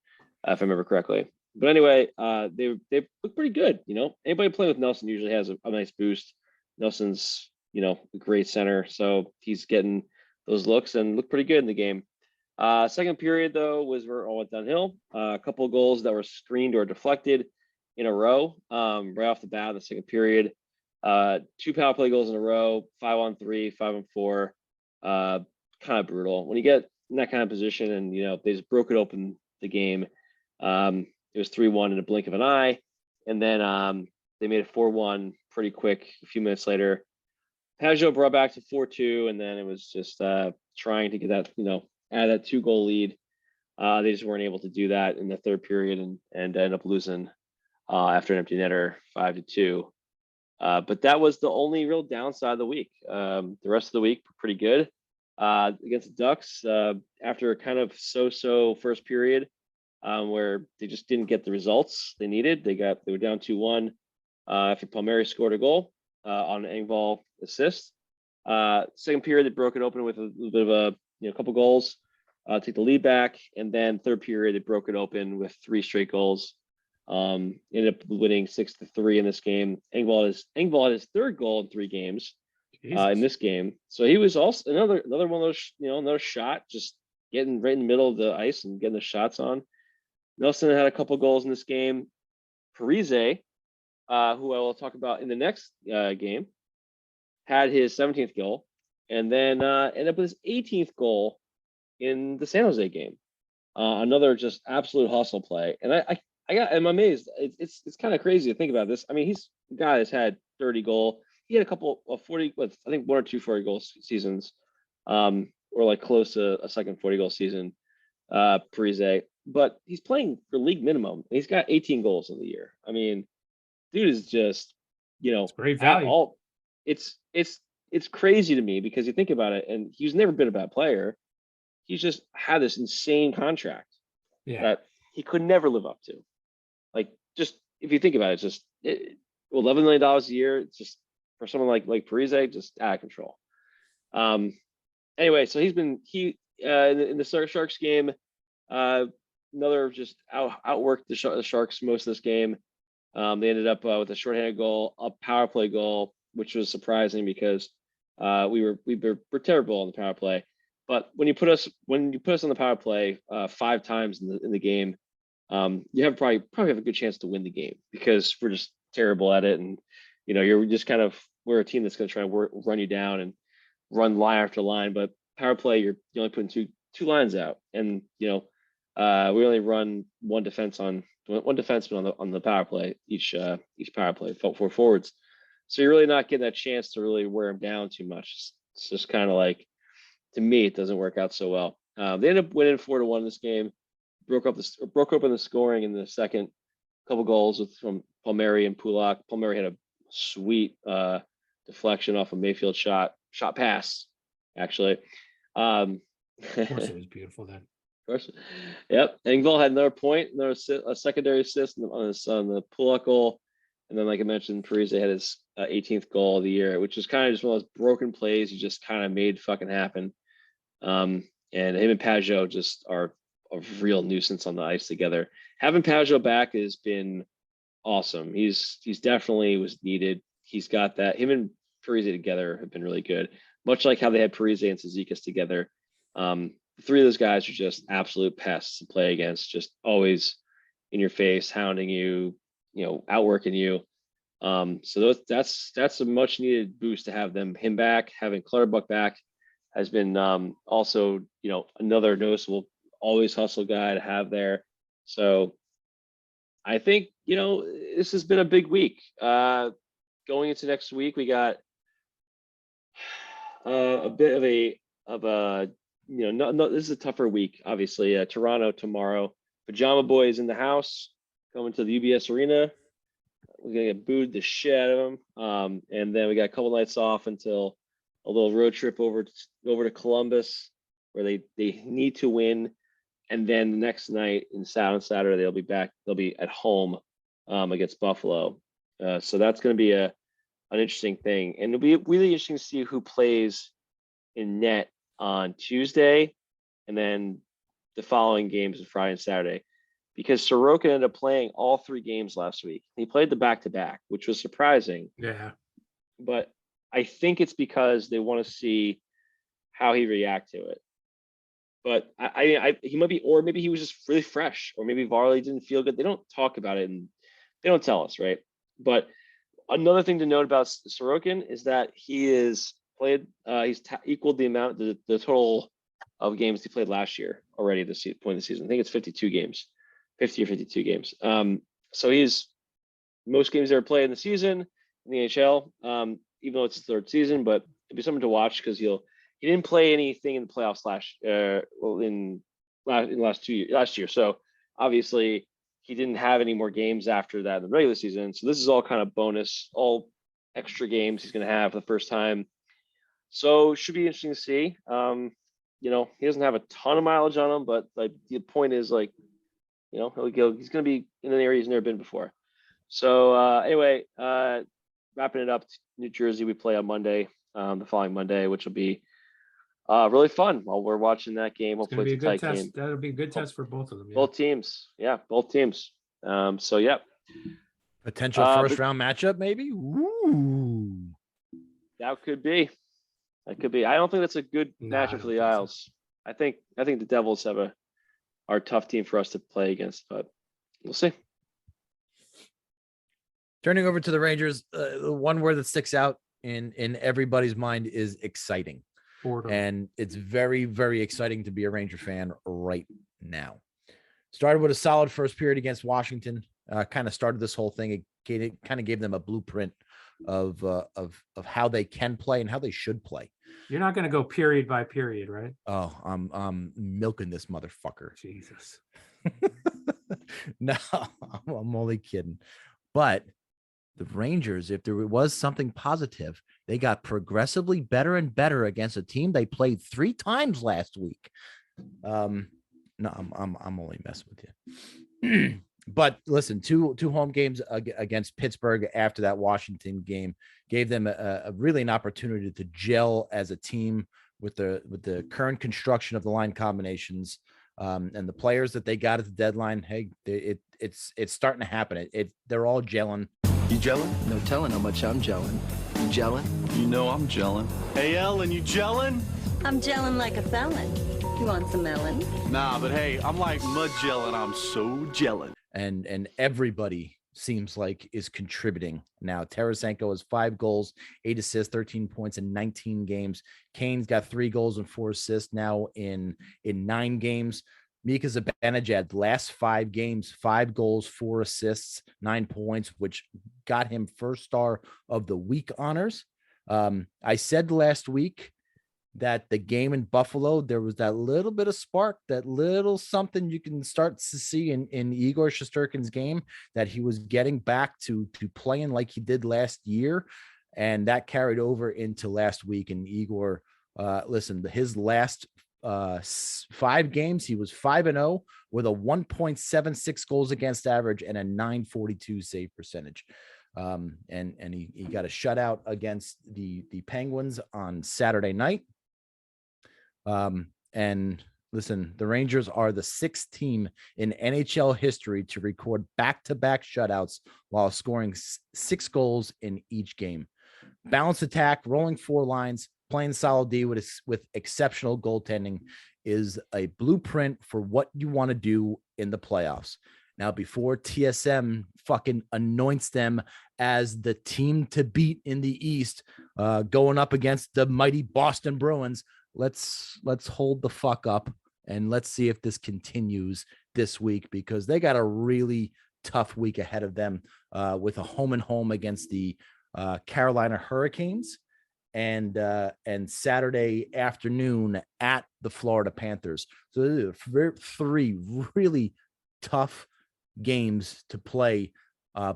if I remember correctly. But anyway, they look pretty good. Anybody playing with Nelson usually has a nice boost. Nelson's a great center, so he's getting those looks and looked pretty good in the game. Second period though was where it all went downhill. A couple of goals that were screened or deflected in a row right off the bat in the second period. 2 power play goals in a row, 5-on-3, 5-on-4. Kind of brutal when you get in that kind of position, and they just broke it open the game. It was 3-1 in a blink of an eye, and then they made it 4-1 pretty quick a few minutes later. Pajot brought back to 4-2, and then it was just trying to get that, add that 2-goal lead. They just weren't able to do that in the third period, and ended up losing after an empty netter 5-2. But that was the only real downside of the week. The rest of the week were pretty good. Against the Ducks, after a kind of so-so first period, where they just didn't get the results they needed. They were down 2-1 after Palmieri scored a goal on an Engvall assist. Second period, they broke it open with a little bit of a couple goals, take the lead back, and then third period they broke it open with 3 straight goals. Ended up winning 6-3 in this game. Engvall had his third goal in 3 games in this game. So he was also another one of those, another shot, just getting right in the middle of the ice and getting the shots on. Nelson had a couple goals in this game. Parise, who I will talk about in the next game, had his 17th goal, and then ended up with his 18th goal in the San Jose game. Another just absolute hustle play. And I'm amazed. It's kind of crazy to think about this. I mean, he's a guy that's had 30 goal. He had a couple of 40, I think 1 or 2 40 goal seasons, or like close to a second 40 goal season, Parise. But he's playing for league minimum. He's got 18 goals in the year. I mean, dude is just, It's great value. It's crazy to me because you think about it, and he's never been a bad player. He's just had this insane contract that he could never live up to. Like, just if you think about it, just $11 million a year. It's just for someone like Parise, just out of control. Anyway, so in the Sharks game, another just outworked the Sharks most of this game. They ended up with a shorthanded goal, a power play goal, which was surprising because we were terrible on the power play. But when you put us on the power play 5 times in the game, you have probably have a good chance to win the game because we're just terrible at it, and you're just we're a team that's going to try to run you down and run line after line. But power play, you're only putting two lines out, and we only run one defenseman on the power play each power play, 4 forwards. So you're really not getting that chance to really wear them down too much. It's just kind of like to me, it doesn't work out so well. They ended up winning 4-1 this game. Broke open the scoring in the second. Couple goals from Palmieri and Pulak. Palmieri had a sweet deflection off a Mayfield shot pass, actually. Of course, it was beautiful then. Of course. Yep. Engvall had another point, a secondary assist on the Pulak goal. And then, like I mentioned, Parise had his 18th goal of the year, which was kind of just one of those broken plays you just kind of made fucking happen. And him and Pajot just are a real nuisance on the ice together. Having Pajot back has been awesome. He's definitely was needed. He's got that. Him and Parise together have been really good. Much like how they had Parise and Cizikas together. The three of those guys are just absolute pests to play against. Just always in your face, hounding you, outworking you. So that's a much needed boost to have him back. Having Clutterbuck back has been also, another noticeable always hustle guy to have there. So I think, this has been a big week. Going into next week, we got a bit of a this is a tougher week, obviously. Toronto tomorrow. Pajama Boys in the house, coming to the UBS Arena. We're gonna get booed the shit out of them. And then we got a couple nights off until a little road trip over to Columbus, where they need to win. And then the next night on Saturday, they'll be back. They'll be at home against Buffalo. So that's going to be an interesting thing. And it'll be really interesting to see who plays in net on Tuesday, and then the following games on Friday and Saturday. Because Sorokin ended up playing all 3 games last week. He played the back-to-back, which was surprising. Yeah. But I think it's because they want to see how he react to it. But he might be, or maybe he was just really fresh, or maybe Varley didn't feel good. They don't talk about it and they don't tell us, right? But another thing to note about Sorokin is that he is played, he's equaled the amount, the total of games he played last year already at this point of the season. I think it's 52 games, 50 or 52 games. So he's most games ever played in the season in the NHL, even though it's his 3rd season, but it'd be something to watch because he didn't play anything in the playoffs last year. So obviously he didn't have any more games after that in the regular season. So this is all kind of bonus, all extra games he's going to have for the first time. So should be interesting to see. He doesn't have a ton of mileage on him, but like the point is like, he's going to be in an area he's never been before. So anyway, wrapping it up, New Jersey, we play on Monday, the following Monday, which will be really fun while we're watching that game. Hopefully it's a tight game. That'll be a good test for both of them. Yeah. Both teams. Yeah, both teams. So, yeah. Potential first round matchup, maybe? Ooh. That could be. I don't think that's a good matchup for the Isles. So. I think the Devils are a tough team for us to play against, but we'll see. Turning over to the Rangers, the one word that sticks out in everybody's mind is exciting. Boredom. And it's very, very exciting to be a Ranger fan right now. Started with a solid first period against Washington. Kind of started this whole thing. It kind of gave them a blueprint of how they can play and how they should play. You're not going to go period by period, right? Oh, I'm milking this motherfucker. Jesus. No, I'm only kidding. But the Rangers, if there was something positive, they got progressively better and better against a team they played 3 times last week. No, I'm only messing with you. But listen, two home games against Pittsburgh after that Washington game gave them a really an opportunity to gel as a team with the current construction of the line combinations and the players that they got at the deadline. Hey, it's starting to happen. They're all gelling. You gelling? No telling how much I'm gelling. You gelling? You know I'm gelling. Hey, Ellen, you gelling? I'm gelling like a felon. You want some melon? Nah, but hey, I'm like mud gelling. I'm so gelling. And everybody seems like is contributing now. Tarasenko has 5 goals, 8 assists, 13 points in 19 games. Kane's got 3 goals and 4 assists now in 9 games. Mika Zibanejad, last 5 games, 5 goals, 4 assists, 9 points, which got him first star of the week honors. I said last week that the game in Buffalo, there was that little bit of spark, that little something you can start to see in Igor Shesterkin's game, that he was getting back to playing like he did last year. And that carried over into last week. And Igor, listen, his last 5 games, he was 5-0 with a 1.76 goals against average and a 942 save percentage. And he got a shutout against the Penguins on Saturday night. And listen, the Rangers are the 6th team in NHL history to record back-to-back shutouts while scoring 6 goals in each game. Balanced attack, rolling 4 lines, playing solid D with exceptional goaltending is a blueprint for what you want to do in the playoffs. Now, before TSM fucking anoints them as the team to beat in the East, going up against the mighty Boston Bruins, let's hold the fuck up and let's see if this continues this week, because they got a really tough week ahead of them with a home and home against the Carolina Hurricanes and Saturday afternoon at the Florida Panthers. So 3 really tough games to play,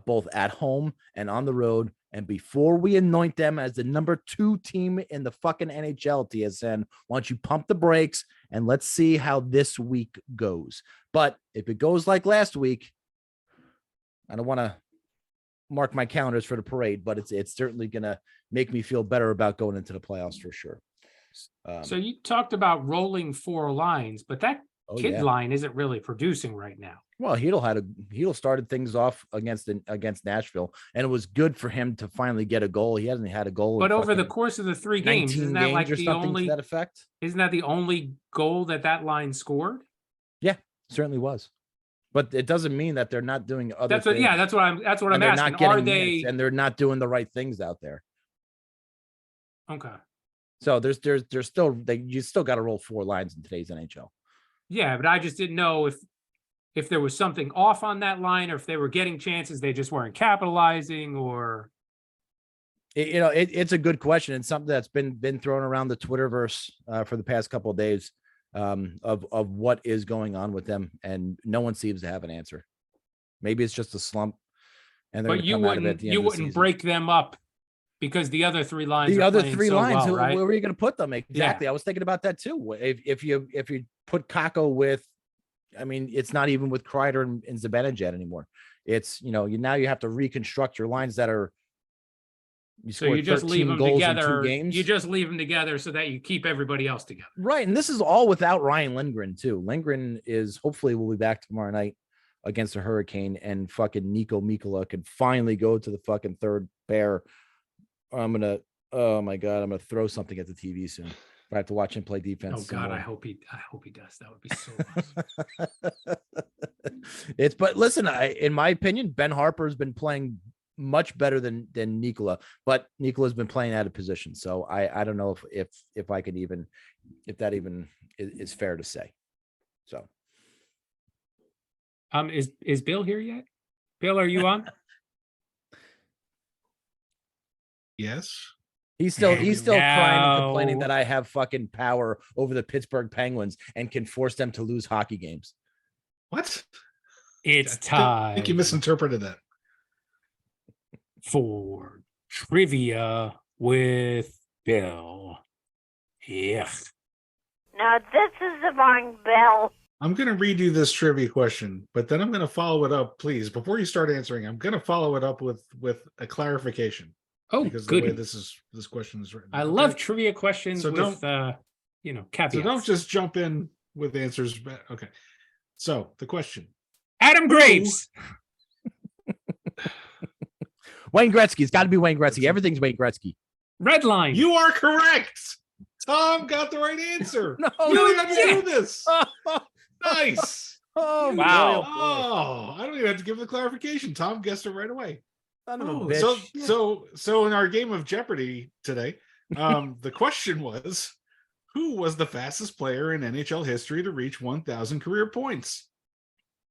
both at home and on the road. And before we anoint them as the number 2 team in the fucking NHL, TSN, why don't you pump the brakes and let's see how this week goes. But if it goes like last week, I don't want to mark my calendars for the parade, but it's certainly going to make me feel better about going into the playoffs for sure. So you talked about rolling 4 lines, but that line isn't really producing right now. Well, Hedl started things off against Nashville, and it was good for him to finally get a goal. He hasn't had a goal, but over the course of the 3 games, isn't that like the only, to that effect? Isn't that the only goal that line scored? Yeah, certainly was. But it doesn't mean that they're not doing other things. That's what I'm asking. Are they? And they're not doing the right things out there. Okay. So there's still you still got to roll 4 lines in today's NHL. Yeah, but I just didn't know if there was something off on that line, or if they were getting chances, they just weren't capitalizing, or. It's a good question, and something that's been thrown around the Twitterverse for the past couple of days. Of what is going on with them, and no one seems to have an answer. Maybe it's just a slump, and but you wouldn't break them up because the other 3 lines. The other 3 lines, right? Where were you going to put them? Exactly. Yeah. I was thinking about that too. If you put Kakko with, I mean, it's not even with Kreider and Zibanejad anymore. It's now you have to reconstruct your lines that are. You just leave them together. You just leave them together so that you keep everybody else together. Right. And this is all without Ryan Lindgren too. Lindgren hopefully will be back tomorrow night against the Hurricane, and fucking Nico Mikkola can finally go to the fucking 3rd pair. Oh my God, I'm going to throw something at the TV soon. I have to watch him play defense. Oh God, I hope he does. That would be so awesome. But listen, in my opinion, Ben Harper has been playing much better than Nikola, but Nikola's been playing out of position. So I don't know if I could even, if that even is fair to say. So. Is Bill here yet? Bill, are you on? Yes. He's still crying and complaining that I have fucking power over the Pittsburgh Penguins and can force them to lose hockey games. What? It's time. I think you misinterpreted that. For trivia with Bill. Yeah. Now this is the wrong Bill. I'm going to redo this trivia question, but then I'm going to follow it up, please. Before you start answering, I'm going to follow it up with a clarification. Oh, because good. the way this question is written. I love trivia questions with caveats. So don't just jump in with answers. Okay. So the question. Adam Graves. Wayne Gretzky. It's got to be Wayne Gretzky. Everything's Wayne Gretzky. Red line. You are correct. Tom got the right answer. No, you don't even have to do this. Nice. Oh, wow. Oh, I don't even have to give the clarification. Tom guessed it right away. Son of a bitch. So in our game of Jeopardy today, the question was, who was the fastest player in NHL history to reach 1,000 career points?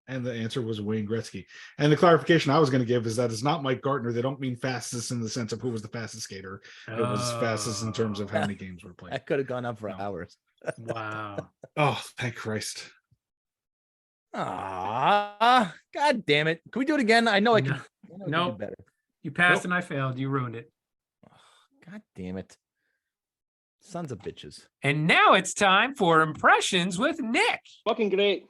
And the answer was Wayne Gretzky. And the clarification I was going to give is that it's not Mike Gartner. They don't mean fastest in the sense of who was the fastest skater. It was fastest in terms of how many games were played. That could have gone on for hours. Wow. Oh, thank Christ. Ah, God damn it. Can we do it again? I know I can. No. Better. You passed and I failed. You ruined it. God damn it. Sons of bitches. And now it's time for Impressions with Nick. Fucking great.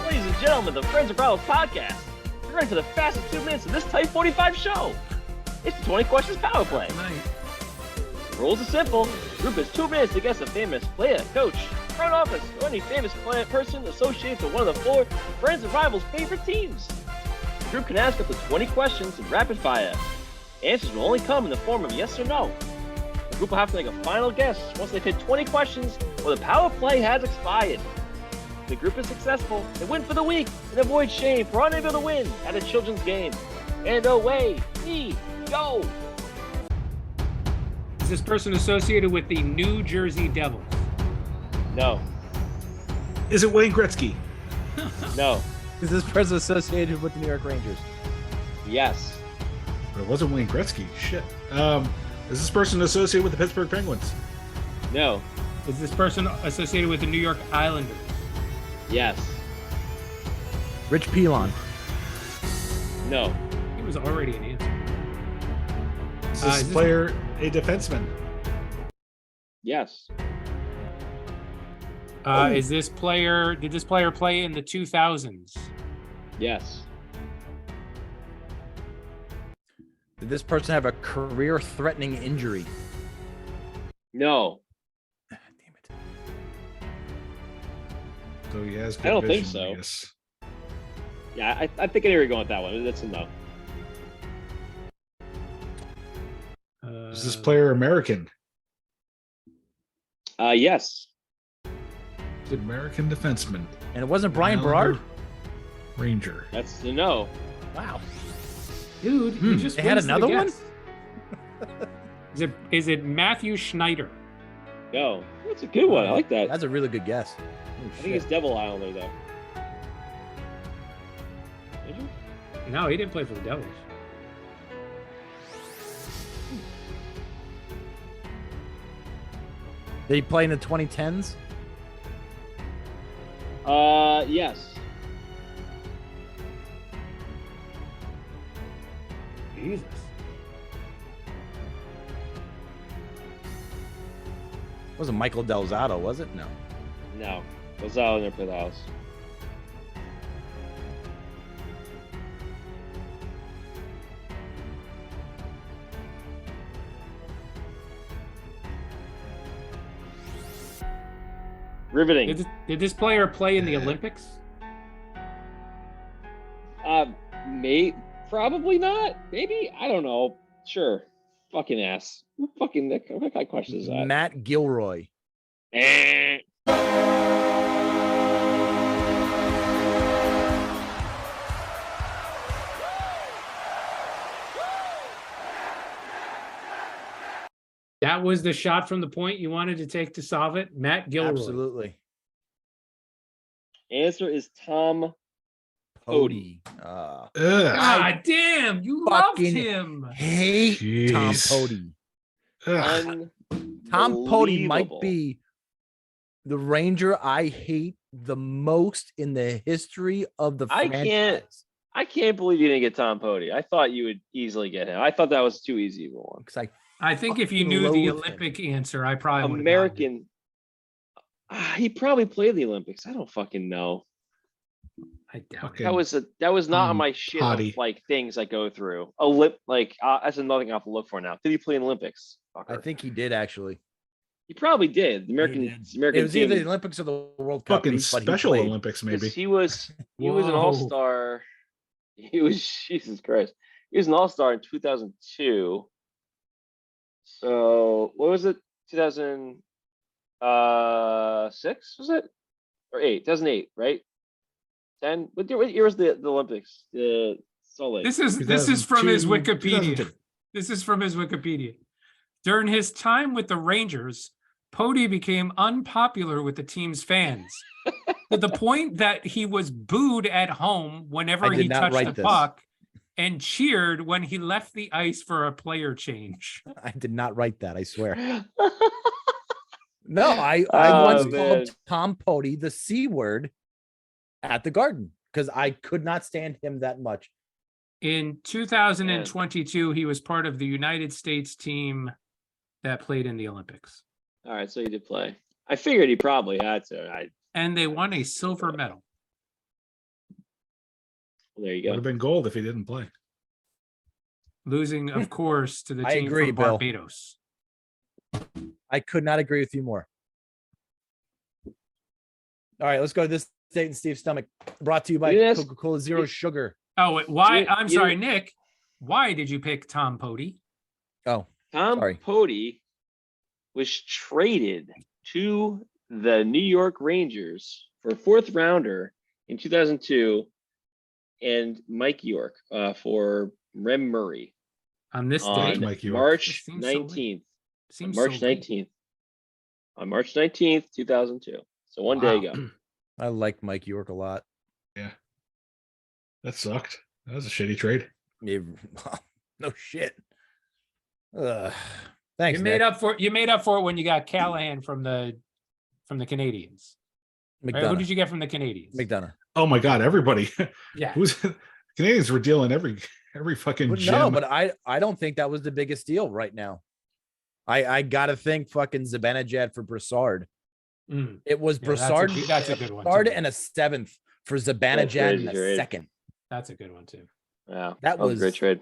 Ladies and gentlemen, the Friends of Rivals podcast. You're ready for the fastest 2 minutes of this Type 45 show. It's the 20 questions power play. The rules are simple. The group has 2 minutes to guess a famous player, coach, front office, or any famous person associated with one of the 4 Friends and Rivals favorite teams. The group can ask up to 20 questions in rapid fire. Answers will only come in the form of yes or no. The group will have to make a final guess once they've hit 20 questions or the power play has expired. If the group is successful, they win for the week and avoid shame for unable to win at a children's game. And away we go. Is this person associated with the New Jersey Devils? No. Is it Wayne Gretzky? No. Is this person associated with the New York Rangers? Yes. But it wasn't Wayne Gretzky. Shit. Is this person associated with the Pittsburgh Penguins? No. Is this person associated with the New York Islanders? Yes. Rich Pilon. No. He was already an answer. Is this player a defenseman? Yes. Did this player play in the 2000s? Yes. Did this person have a career-threatening injury? No. Damn it. So he has good I don't vision, think so. I guess. Yeah, I think I knew you were going with that one. That's a no. Is this player American? Yes. American defenseman. And it wasn't Brian Islander Berard? Ranger. That's the no. Wow. Dude, you just they had wasted a another one? guess. Is it Matthew Schneider? No. That's a good one. I like that. That's a really good guess. Oh, I think it's Devil Islander, though. Did you? No, he didn't play for the Devils. Did he play in the 2010s? Yes. Jesus. It wasn't Michael Delzato, was it? No. No. Was Islander for the house. Riveting. Did this player play in the Olympics? Probably not. Maybe. I don't know. Sure. Fucking ass. Fucking Nick. What kind of question is that? Matt Gilroy. Eh. That was the shot from the point you wanted to take to solve it? Matt Gilroy. Absolutely. Answer is Tom Pody. God damn, you loved him. Hate Tom Pody. Tom Pody might be the Ranger I hate the most in the history of the franchise. I can't believe you didn't get Tom Pody. I thought you would easily get him. I thought that was too easy of a one. Because I think if you knew the Olympic answer, I probably would have American. He probably played the Olympics. I don't fucking know. I doubt it. That was not on my shit of, like things I go through. That's another thing I have to look for now. Did he play in the Olympics? Fucker. I think he did actually. He probably did. The American it was either the Olympics or the World Cup. Fucking Special Olympics, maybe. He was an all-star. He was Jesus Christ. He was an all-star in 2002. So what was it? 2006 was it? Or 8? 2008, right? 10. What year was the Olympics? The Salt Lake. This is from his Wikipedia. This is from his Wikipedia. During his time with the Rangers, Pody became unpopular with the team's fans. to the point that he was booed at home whenever I did he not touched write the this. puck and cheered when he left the ice for a player change. I did not write that. I swear. No, I Oh, once man. called Tom Pody the C word at the Garden because I could not stand him that much. In 2022, he was part of the United States team that played in the Olympics. All right, so he did play. I figured he probably had to. And they won a silver medal. There you Would go. have been gold if he didn't play. Losing, of course, to the I team agree, from Bill. Barbados. I could not agree with you more. All right, let's go to this State and Steve's Stomach. Brought to you by Yes. Coca-Cola Zero Sugar. Oh, why? You- I'm you- sorry, Nick. Why did you pick Tom Pody? Oh, Tom sorry. Pody was traded to the New York Rangers for a fourth rounder in 2002 and Mike York for Rem Murray On this on day, Mike York. March Seems so late. 19th. seems March so late. 19th. On March 19th, 2002. So one day Wow. ago. I like Mike York a lot. That sucked. That was a shitty trade. Yeah, no shit. Thanks. You made Nick. up for it when you got Callahan from the Canadians. Right? Who McDonough. did you get from the Canadians? McDonough. Oh my god, everybody. Yeah. Who's Canadians were dealing every fucking But gem. no, but I don't think that was the biggest deal right now. I gotta think fucking Zibanejad for Brassard. Mm. It was Yeah, that's a Brassard, good- that's a good one, Brassard too. and a seventh for Zibanejad in a crazy trade. second. That's a good one too. Wow. That was a was great trade.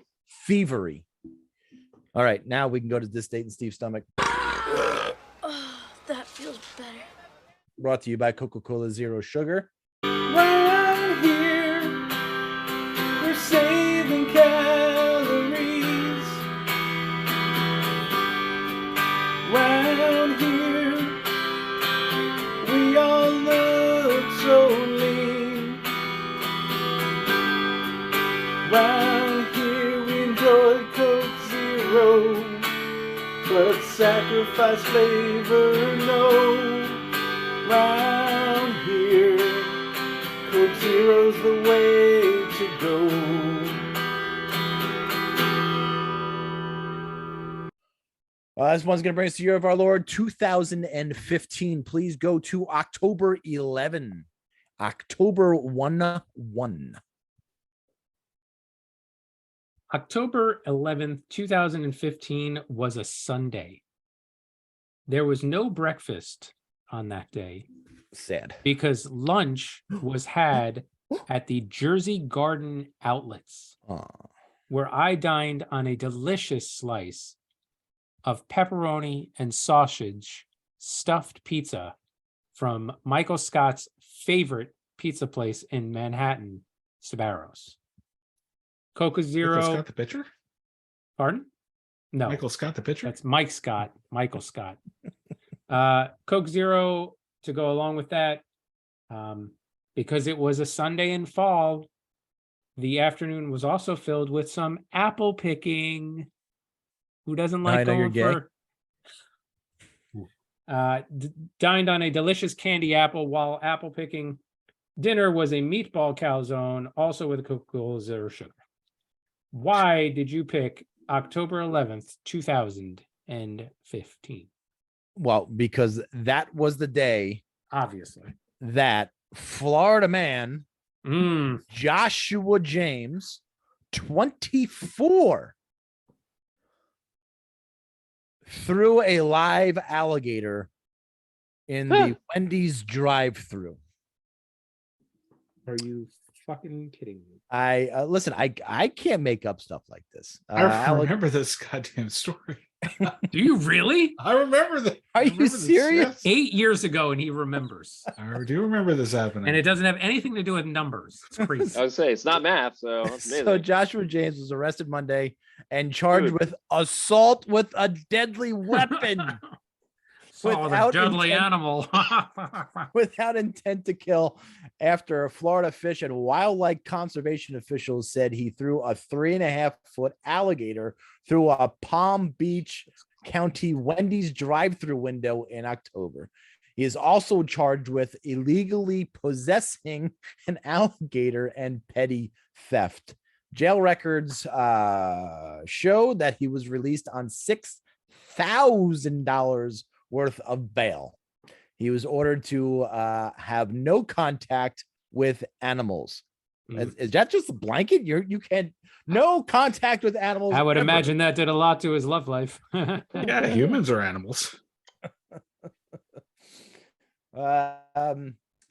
Thievery. All right, now we can go to this State and Steve's Stomach. Oh, that feels better. Brought to you by Coca-Cola Zero Sugar. Round here, we're saving calories. Round here, we all look so lean. Round here, we enjoy Coke Zero, but sacrifice flavor, no. Round here, Coke Zero's the way to go. This one's going to bring us to the year of our Lord 2015. Please go to October 11. October 1-1. October 11th, 2015 was a Sunday. There was no breakfast on that day Sad. because lunch was had at the Jersey Garden Outlets, Aw. where I dined on a delicious slice of pepperoni and sausage stuffed pizza from Michael Scott's favorite pizza place in Manhattan, Sbarro's. Coca Zero. Michael Scott the pitcher? Pardon? No. Michael Scott the pitcher? That's Mike Scott, Michael Scott. Coke Zero to go along with that. Because it was a Sunday in fall, the afternoon was also filled with some apple picking. Who doesn't I like know you're going for dined on a delicious candy apple while apple picking. Dinner was a meatball calzone, also with Coca-Cola Zero Sugar. Why did you pick October 11th, 2015? Well, because that was the day Obviously. that Florida man Mm. Joshua James, 24, threw a live alligator in the Wendy's drive-through. Are you fucking kidding me? I listen. I can't make up stuff like this. I remember this goddamn story. Do you really? I remember that. Are I you remember this, serious? yes. 8 years ago, and he remembers. I do remember this happening. And it doesn't have anything to do with numbers. It's crazy. I would say it's not math, so that's So amazing. Joshua James was arrested Monday and charged Dude. with assault with a deadly weapon Saw the without deadly intent- animal. without intent to kill after Florida Fish and Wildlife Conservation officials said he threw a 3.5-foot alligator through a Palm Beach County Wendy's drive-through window in October. He is also charged with illegally possessing an alligator and petty theft. Jail records show that he was released on $6,000 worth of bail. He was ordered to have no contact with animals. Is that just a blanket? You can't, no contact with animals. I would ever. imagine that did a lot to his love life. Yeah, humans are animals.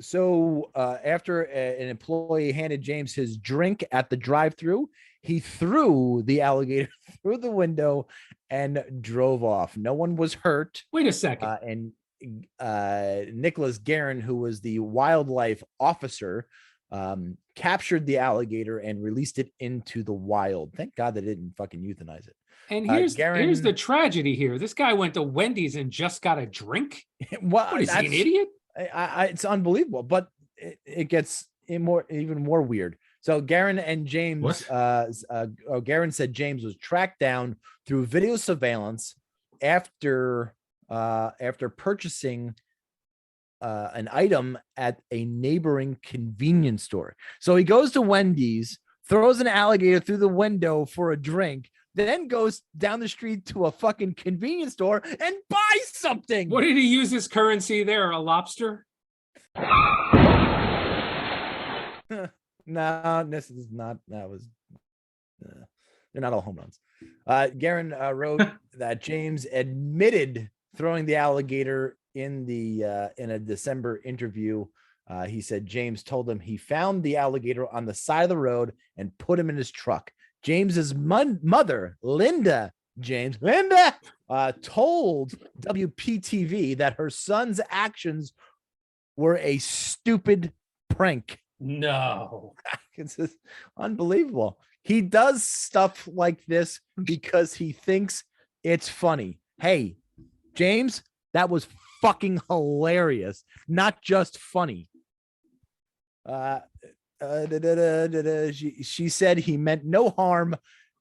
So after an employee handed James his drink at the drive-thru, he threw the alligator through the window and drove off. No one was hurt. Wait a second. And Nicholas Guerin, who was the wildlife officer, captured the alligator and released it into the wild. Thank God they didn't fucking euthanize it. And here's the tragedy here. This guy went to Wendy's and just got a drink. What is he, an idiot? It's unbelievable, but it gets even more weird. So Guerin and James, Guerin said James was tracked down through video surveillance after purchasing an item at a neighboring convenience store. So he goes to Wendy's, throws an alligator through the window for a drink, then goes down the street to a fucking convenience store and buys something. What did he use his currency there? A lobster? No, this is not. That was. They're not all home runs. Guerin wrote that James admitted throwing the alligator in a December interview. He said James told him he found the alligator on the side of the road and put him in his truck. James's mother, Linda James, told WPTV that her son's actions were a stupid prank. No. It's just unbelievable. He does stuff like this because he thinks it's funny. Hey, James, that was fucking hilarious, not just funny. She said he meant no harm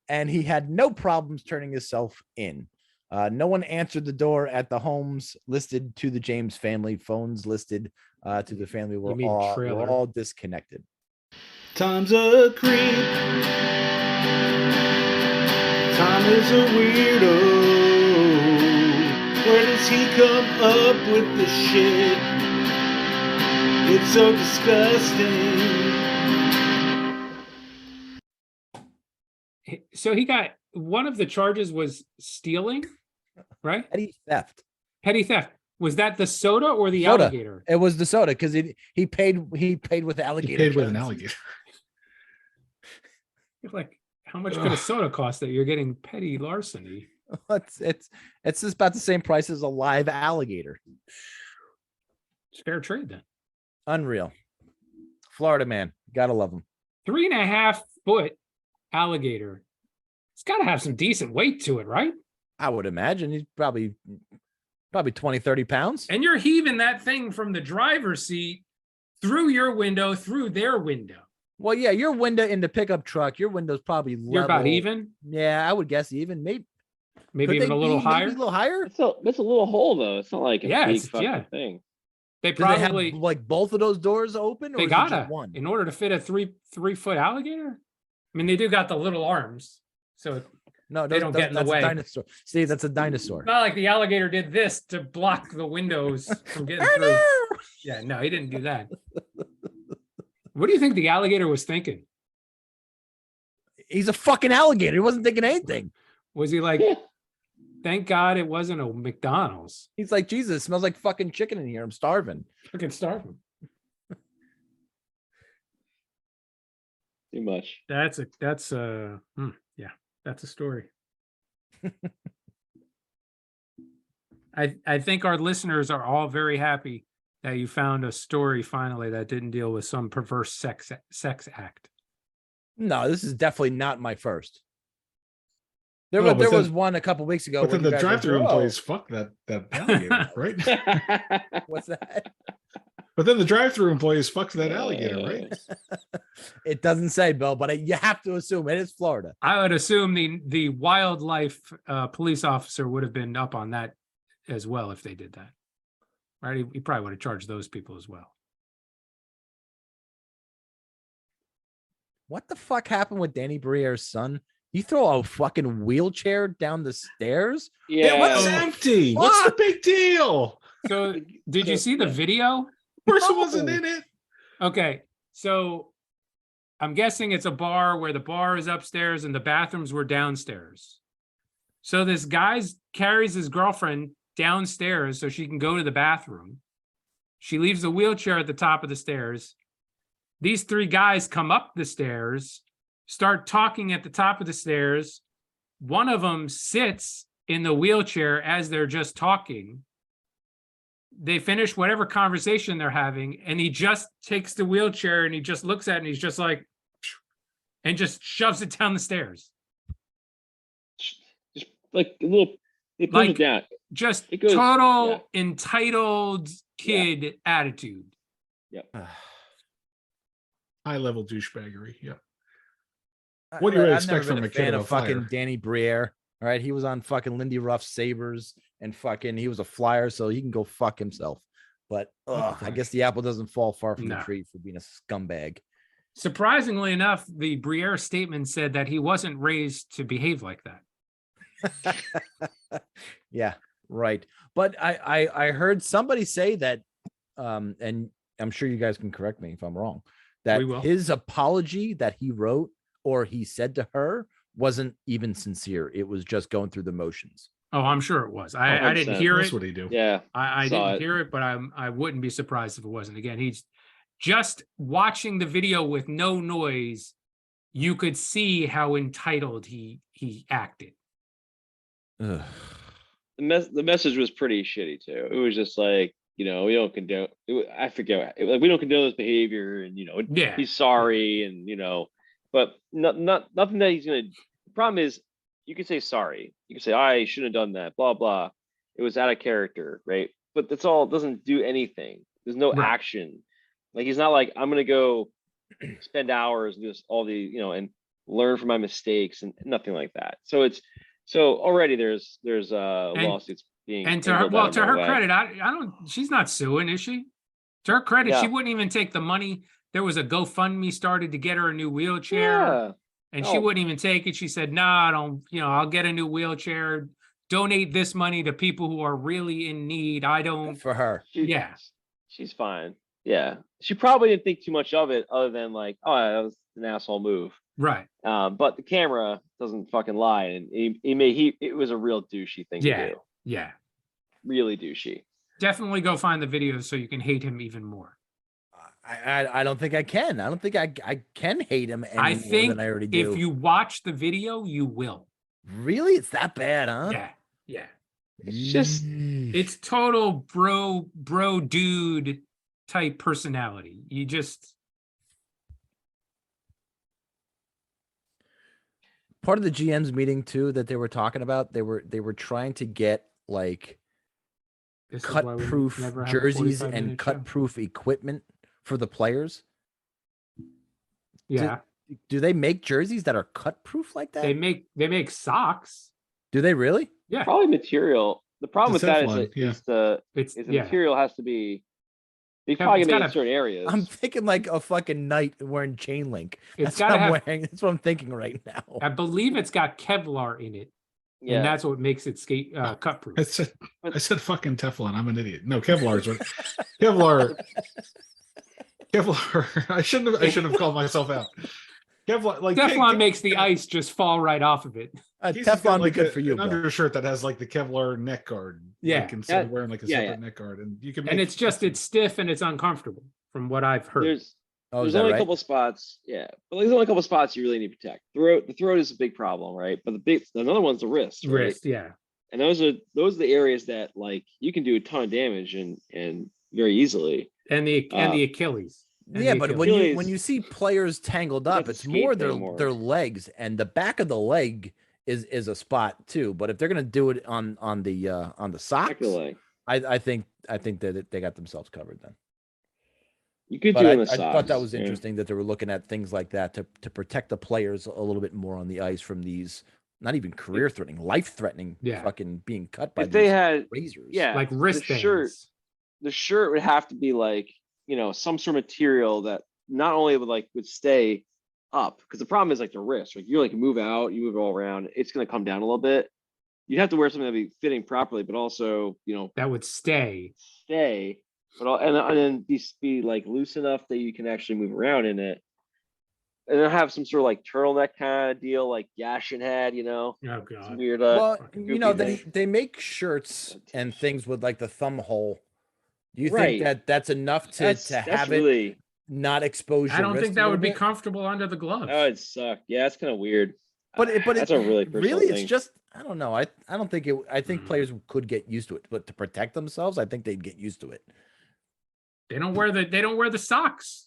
and he had no problems turning himself in. No one answered the door at the homes listed to the James family. Phones listed to the family were all disconnected. Tom's a creep. Tom is a weirdo. Where does he come up with the shit? It's so disgusting. So he got, one of the charges was stealing, right? Petty theft. Petty theft. Was that the soda or the alligator? It was the soda because he paid with alligator. He paid with an alligator. Like, how much could a soda cost that you're getting petty larceny? It's just about the same price as a live alligator. It's fair trade then. Unreal. Florida man, gotta love him. 3.5 foot alligator. It's got to have some decent weight to it, right? I would imagine he's probably 20, 30 pounds. And you're heaving that thing from the driver's seat through your window, through their window. Well, yeah, your window in the pickup truck, your window's probably level. You're about even? Yeah, I would guess even. Maybe even a little higher. Maybe a little higher. It's a little hole though. It's not like a big fucking thing. They Do probably they have, like both of those doors open. Or they is it gotta just one in order to fit a three foot alligator. I mean, they do got the little arms, so no, they don't get in the way. A dinosaur. See, that's a dinosaur. It's not like the alligator did this to block the windows from getting through. Yeah, no, he didn't do that. What do you think the alligator was thinking? He's a fucking alligator. He wasn't thinking anything. Was he like, thank God it wasn't a McDonald's? He's like, Jesus, it smells like fucking chicken in here. I'm starving. Fucking starving. Too much. That's a story. I think our listeners are all very happy that you found a story finally that didn't deal with some perverse sex act. No, this is definitely not my first. There was one a couple weeks ago. But then the drive-through employees fuck that alligator, right? What's that? But then the drive-through employees fucked that alligator, right? It doesn't say, Bill, but you have to assume it is Florida. I would assume the wildlife police officer would have been up on that as well if they did that. right? He probably would have charged those people as well. What the fuck happened with Danny Briere's son? You throw a fucking wheelchair down the stairs? Yeah. It was empty. What's the big deal? So did you see the video? Person wasn't in it. Okay, so I'm guessing it's a bar where the bar is upstairs and the bathrooms were downstairs. So this guy carries his girlfriend downstairs so she can go to the bathroom. She leaves the wheelchair at the top of the stairs. These three guys come up the stairs, start talking at the top of the stairs. One of them sits in the wheelchair as they're just talking. They finish whatever conversation they're having, and he just takes the wheelchair and he just looks at it and he's just like, and just shoves it down the stairs. Just like a little, it pulls it down. Just It goes- total entitled kid attitude. Yep. High level douchebaggery. Yep. What do you really I've never expect from been a a kid fan of of fucking flyer? Danny Briere. All right, he was on fucking Lindy Ruff's Sabres, and fucking he was a flyer, so he can go fuck himself. But I guess the apple doesn't fall far from the No. tree for being a scumbag. Surprisingly enough, the Briere statement said that he wasn't raised to behave like that. Yeah, right. But I heard somebody say that, and I'm sure you guys can correct me if I'm wrong, that We will. his apology that he wrote or he said to her wasn't even sincere. It was just going through the motions. Oh, I'm sure it was. I didn't 100%. hear That's it. what he do. Yeah. I Saw didn't it. hear it, but I wouldn't be surprised if it wasn't. Again, he's just watching the video with no noise. You could see how entitled he acted. Ugh. The message was pretty shitty too. It was just like, we don't condone. I forget. Like, we don't condone this behavior, and Yeah. he's sorry, and but nothing that he's gonna. The problem is, you can say sorry. You can say I shouldn't have done that. Blah blah. It was out of character, right? But that's all. It doesn't do anything. There's no Right. action. Like, he's not like, I'm gonna go spend hours and do this, all the and learn from my mistakes, and nothing like that. So already there's lawsuits being. And to her, handled well, out of to my her way. credit, I don't. She's not suing, is she? To her credit, she Yeah. wouldn't even take the money. There was a GoFundMe started to get her a new wheelchair, Yeah. and she No. wouldn't even take it. She said, "Nah, I don't. I'll get a new wheelchair. Donate this money to people who are really in need. I don't." For her. Yeah. She's fine. Yeah. She probably didn't think too much of it, other than like, oh, that was an asshole move. Right. But the camera doesn't fucking lie, and it was a real douchey thing Yeah. to do. Yeah. Really douchey. Definitely go find the video so you can hate him even more. I don't think I can. I don't think I can hate him any I more think than I already do. if you watch the video, you will. Really? It's that bad, huh? Yeah. Yeah. It's just It's total bro dude type personality. You just Part of the GM's meeting too that they were talking about, they were trying to get like this is why we cut-proof never have a jerseys 45-minute and show. cut-proof equipment for the players. Yeah. Do they make jerseys that are cut-proof like that? They make socks. Do they really? Yeah. probably material. The problem It's with that is, Teflon, yeah. It's the yeah. material has to be. They Yeah, probably it's can make it gotta- in certain areas. I'm thinking like a fucking knight wearing chain link. It's That's what gotta I'm have wearing. That's what I'm thinking right now. I believe it's got Kevlar in it. Yeah. And that's what makes it cut proof. I said fucking Teflon. I'm an idiot. No, Kevlar is what Kevlar. I shouldn't have called myself out. Kevlar, like Teflon makes the ice just fall right off of it. He's got, Teflon like be good a- for you, an Bill. undershirt that has like the Kevlar neck guard. Yeah. like, instead of That- wearing like a yeah, separate yeah. neck guard, and you can. And make- it's stiff and it's uncomfortable from what I've heard. There's Oh, is there's that only right? a couple spots, yeah, but there's only a couple spots you really need to protect. The throat is a big problem, right? But another one's the wrist, right? Wrist, yeah. And those are the areas that like you can do a ton of damage and very easily. And the Achilles. And Yeah, the but Achilles. when you see players tangled It's up, like the it's more skate thing more. their legs, and the back of the leg is a spot too. But if they're gonna do it on the socks, Technically, I think that they got themselves covered then. you could But do it I in the thought that socks, was yeah. interesting that they were looking at things like that to protect the players a little bit more on the ice from these not even career threatening, life threatening, Yeah. fucking being cut by If they these had, razors. yeah, like the wristbands. shirt, the shirt would have to be like, some sort of material that not only would stay up, because the problem is like the wrist. Like you move out, you move it all around, it's gonna come down a little bit. You have to wear something that be fitting properly, but also, that would stay. But and then be like loose enough that you can actually move around in it. And then have some sort of like turtleneck kind of deal, like Yashin had, Oh god. weird. Well, goofy they make shirts and things with like the thumb hole. Do you Right. think that that's enough to have really, it not expose your I don't wrist think a that little would be bit? comfortable under the gloves. that would suck. Yeah, it's kind of weird. But That's a really personal it's thing. just I don't know. I don't think I think players could get used to it, but to protect themselves, I think they'd get used to it. They don't wear the socks.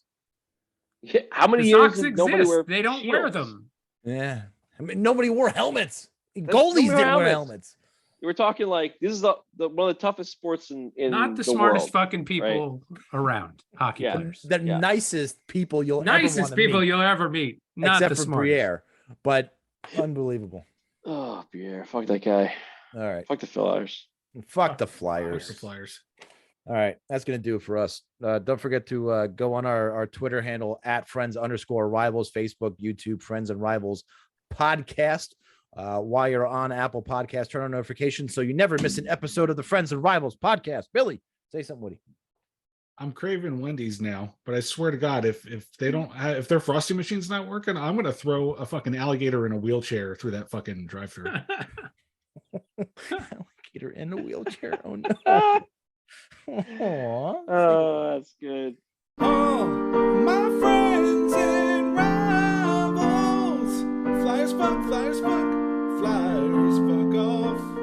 Yeah, how many The years socks did nobody exist. wear They don't wear shields? them. Yeah. I mean, nobody wore helmets. Nobody Goalies wore didn't wear helmets. helmets. We're talking like this is the one of the toughest sports in Not the the smartest world, fucking people around. Hockey Yeah. players. The Yeah. nicest people you'll ever Nicest want to people meet, you'll ever meet. Not except the for smartest. Briere. But unbelievable. Oh, Pierre, fuck that guy. All right. Fuck the Flyers. Fuck the Fuck Flyers. the Flyers. All right, that's going to do it for us. Don't forget to go on our Twitter handle at friends_rivals, Facebook, YouTube, Friends and Rivals podcast. While you're on Apple Podcasts, turn on notifications so you never miss an episode of the Friends and Rivals podcast. Billy, say something, Woody. I'm craving Wendy's now, but I swear to God, if their frosty machine's not working, I'm gonna throw a fucking alligator in a wheelchair through that fucking drive-through. Alligator in a wheelchair. Oh no. Oh, that's good. Oh, my friends and rivals. Flyers fuck, flyers fuck, flyers fuck off.